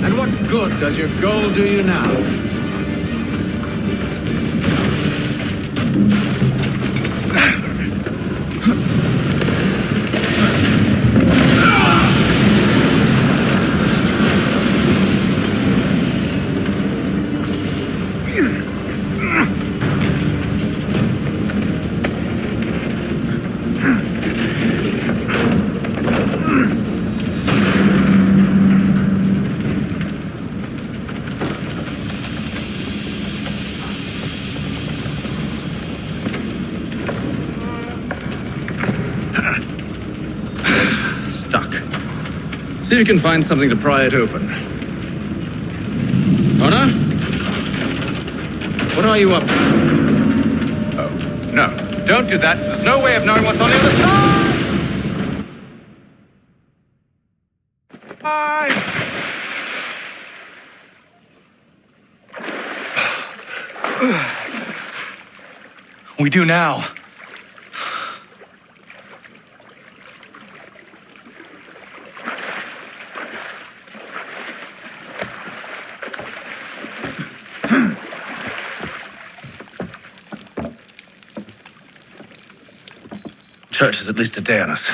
And what good does your gold do you now? See if you can find something to pry it open. Honor? What are you up to? Oh, no. Don't do that. There's no way of knowing what's on the other side! Bye! We do now. Church is at least a day on us.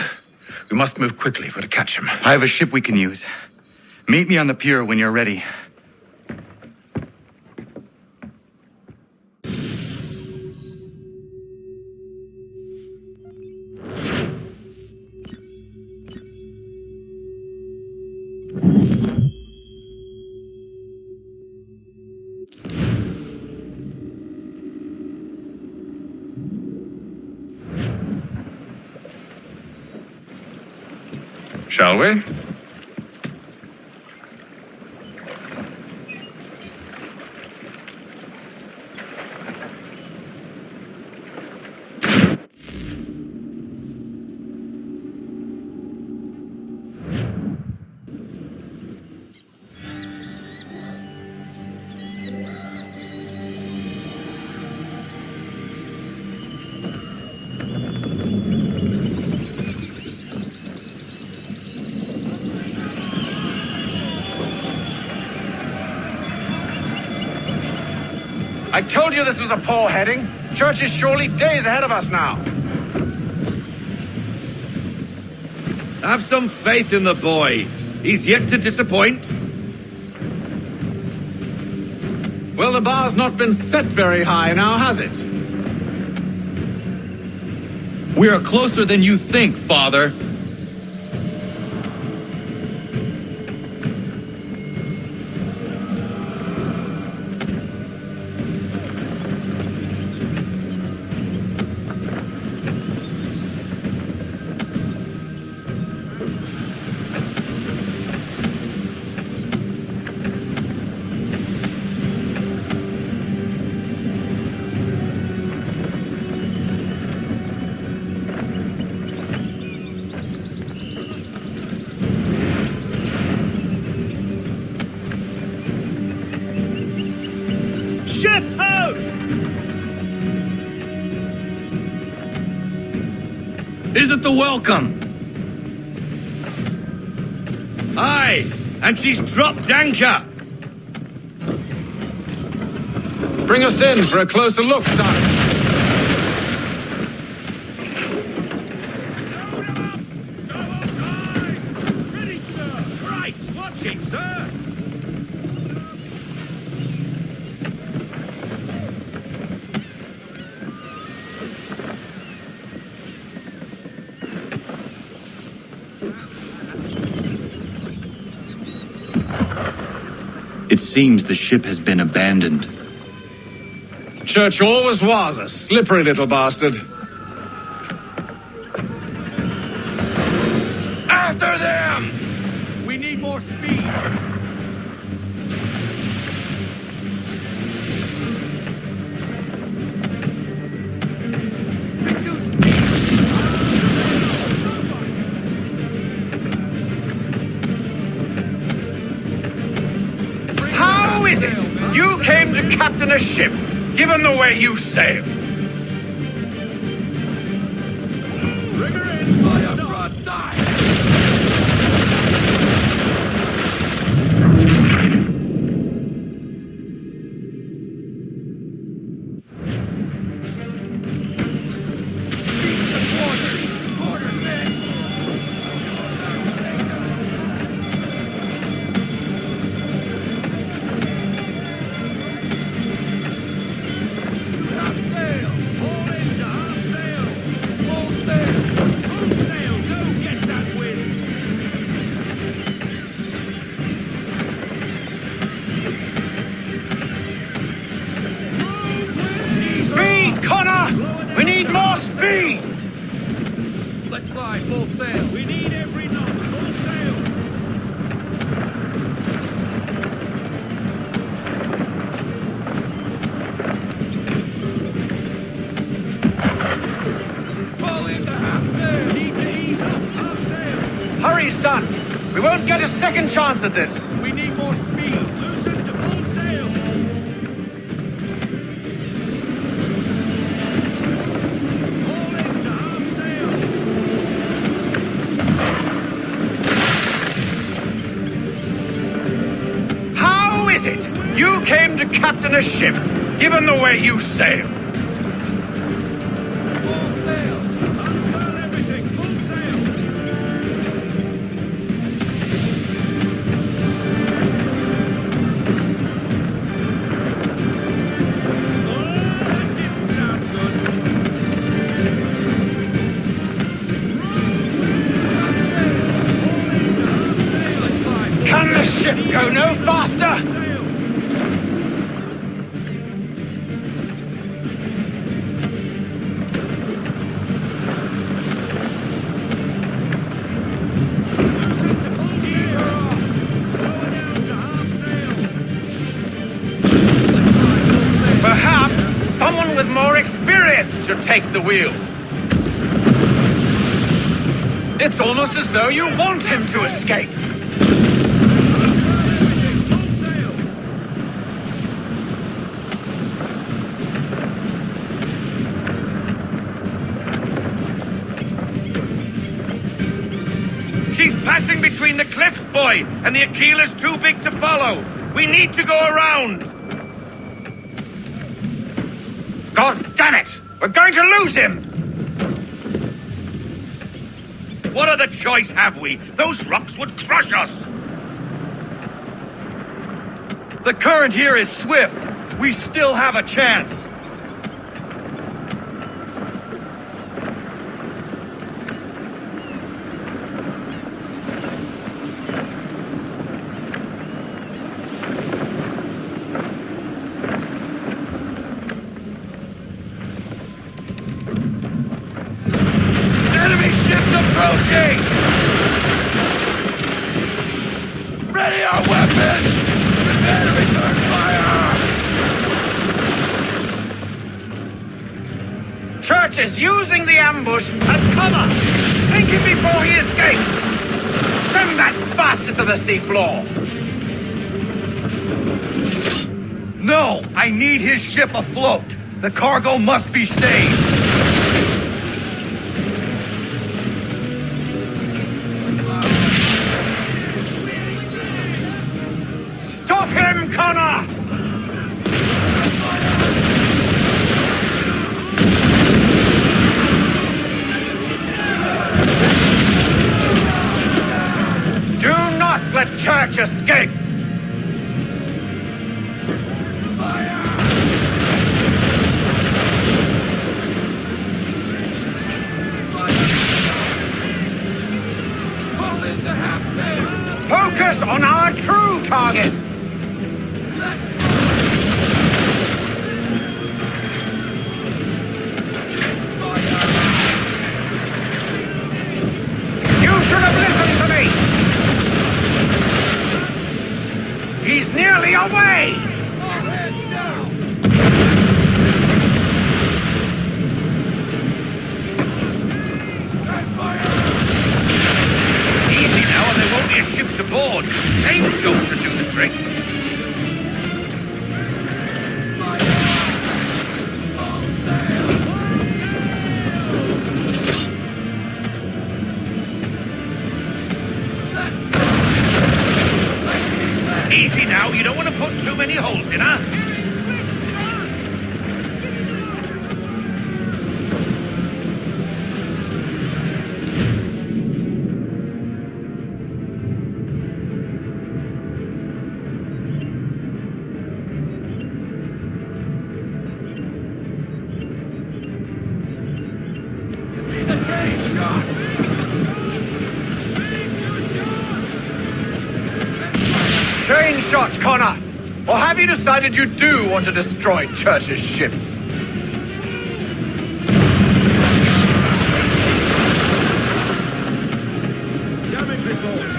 We must move quickly if we're to catch him. I have a ship we can use. Meet me on the pier when you're ready. Shall we? I told you this was a poor heading. Church is surely days ahead of us now. Have some faith in the boy. He's yet to disappoint. Well, the bar's not been set very high now, has it? We are closer than you think, Father. Ship out! Is it the welcome? Aye, and she's dropped anchor. Bring us in for a closer look, son. Right, watching, sir! It seems the ship has been abandoned. Church always was a slippery little bastard. After them! We need more speed. Reduce speed. captain a ship, given the way you sailed? Son, we won't get a second chance at this. We need more speed. Loosen to full sail. All in to half sail. How is it you came to captain a ship, given the way you sailed? Full sail. Unfurl everything. Full sail. Go no faster! Perhaps someone with more experience should take the wheel. It's almost as though you want him to escape. She's passing between the cliffs, boy, and the Aquila's too big to follow. We need to go around. God damn it! We're going to lose him! What other choice have we? Those rocks would crush us! The current here is swift. We still have a chance. Approaching! Ready our weapons! Prepare to return fire! Church is using the ambush as cover! Think him before he escapes! Send that bastard to the seafloor! No! I need his ship afloat! The cargo must be saved! Stop him, Connor! Do not let Church escape! Focus on our true target! You should have listened to me! He's nearly away! Easy now, or there won't be a ship aboard. Angels should do the trick. Chain shot, Connor! Or have you decided you do want to destroy Church's ship? Damage report.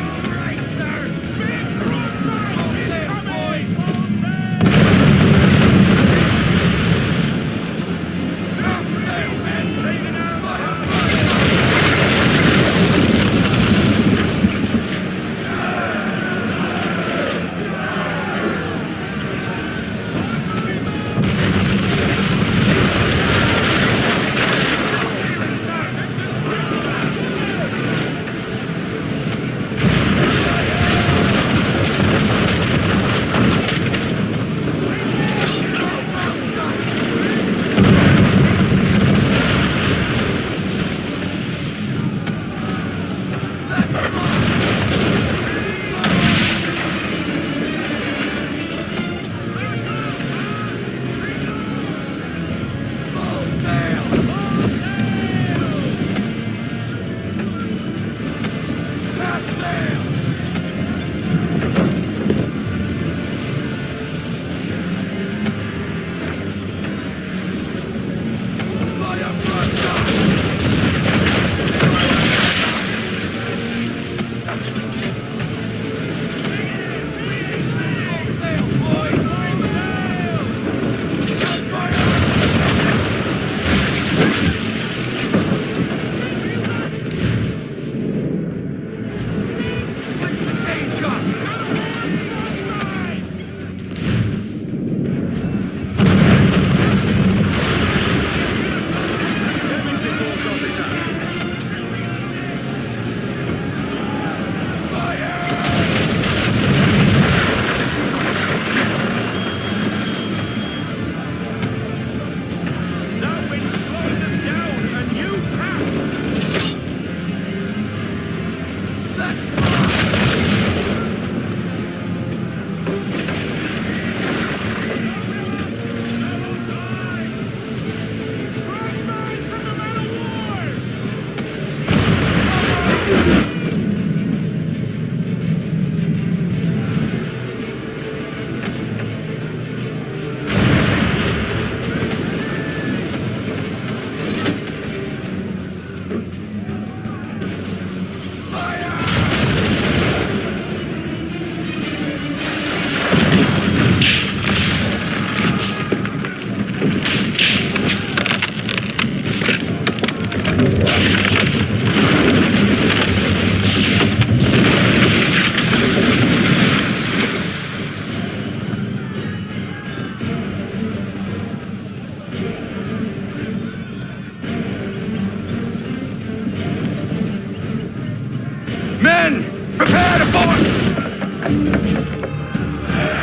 Men! Prepare to board!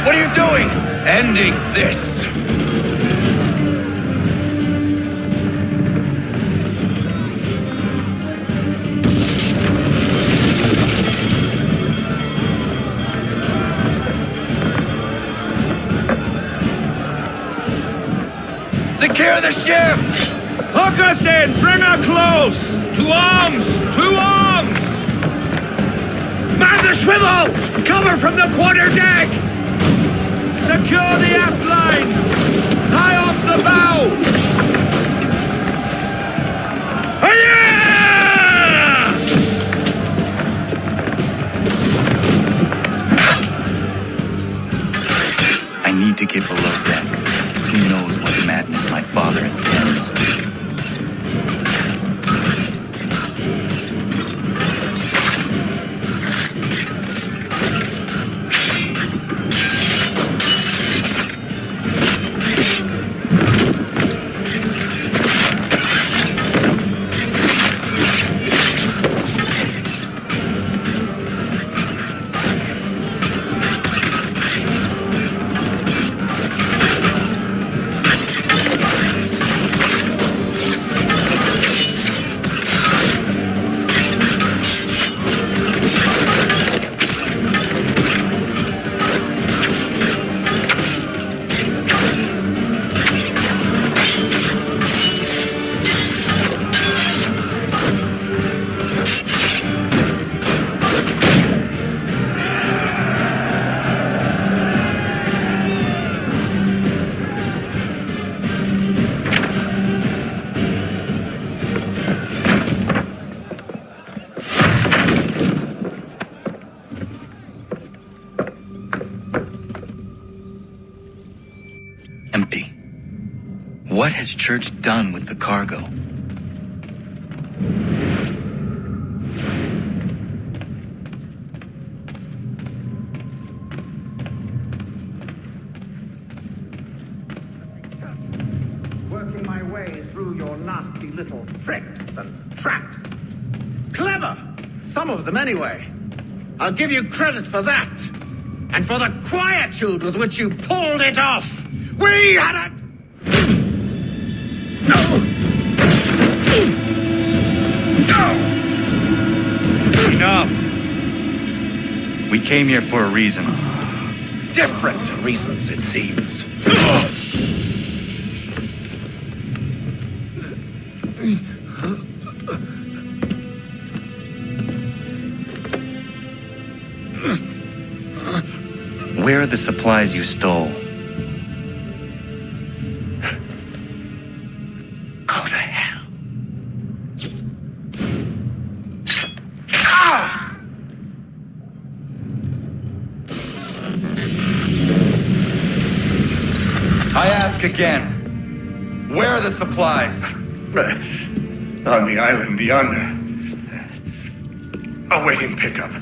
What are you doing? Ending this! Secure the ship! Hook us in! Bring her close! To arms! To arms! Man the swivels! Cover from the quarterdeck! Secure the aft lines! Tie off the bow! I need to get below deck. Who knows what madness my father intends? What has Church done with the cargo? Working my way through your nasty little tricks and traps. Clever! Some of them, anyway. I'll give you credit for that. And for the quietude with which you pulled it off. We had a... Enough! We came here for a reason. Different reasons, it seems. Where are the supplies you stole? Go to hell. I ask again. Where are the supplies? On the island yonder. Awaiting pickup.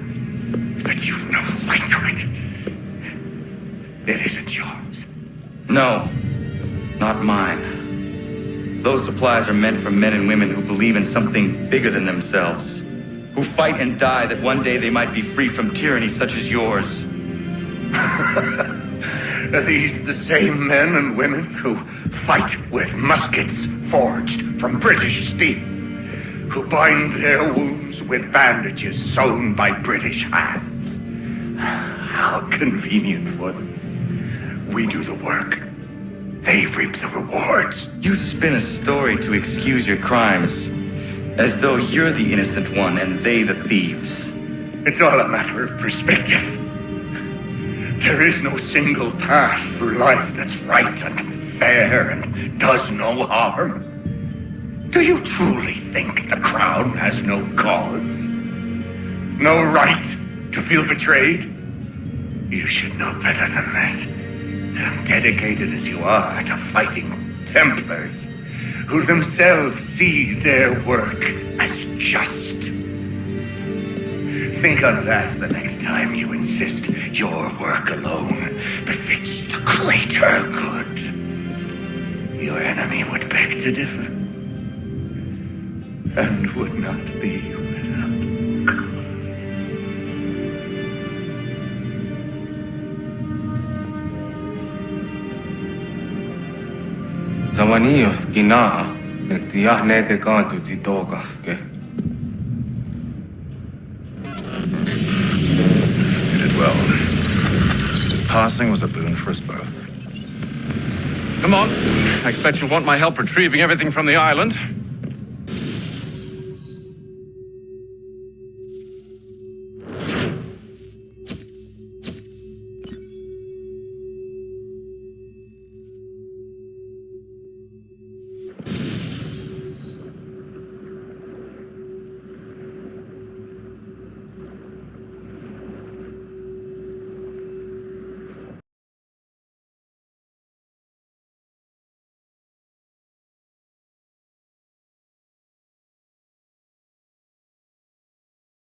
But you've no right to it. It isn't yours. No, not mine. Those supplies are meant for men and women who believe in something bigger than themselves, who fight and die that one day they might be free from tyranny such as yours. Are these the same men and women who fight with muskets forged from British steel? Who bind their wounds with bandages sewn by British hands? How convenient for them. We do the work. They reap the rewards. You spin a story to excuse your crimes, as though you're the innocent one and they the thieves. It's all a matter of perspective. There is no single path through life that's right and fair and does no harm. Do you truly think the Crown has no cause? No right to feel betrayed? You should know better than this. Dedicated as you are to fighting Templars, who themselves see their work as just. Think on that the next time you insist your work alone befits the greater good. Your enemy would beg to differ, and would not be without cause. Zawanios kina netiahne de kantu titogaske. You did well. His passing was a boon for us both. Come on. I expect you'll want my help retrieving everything from the island.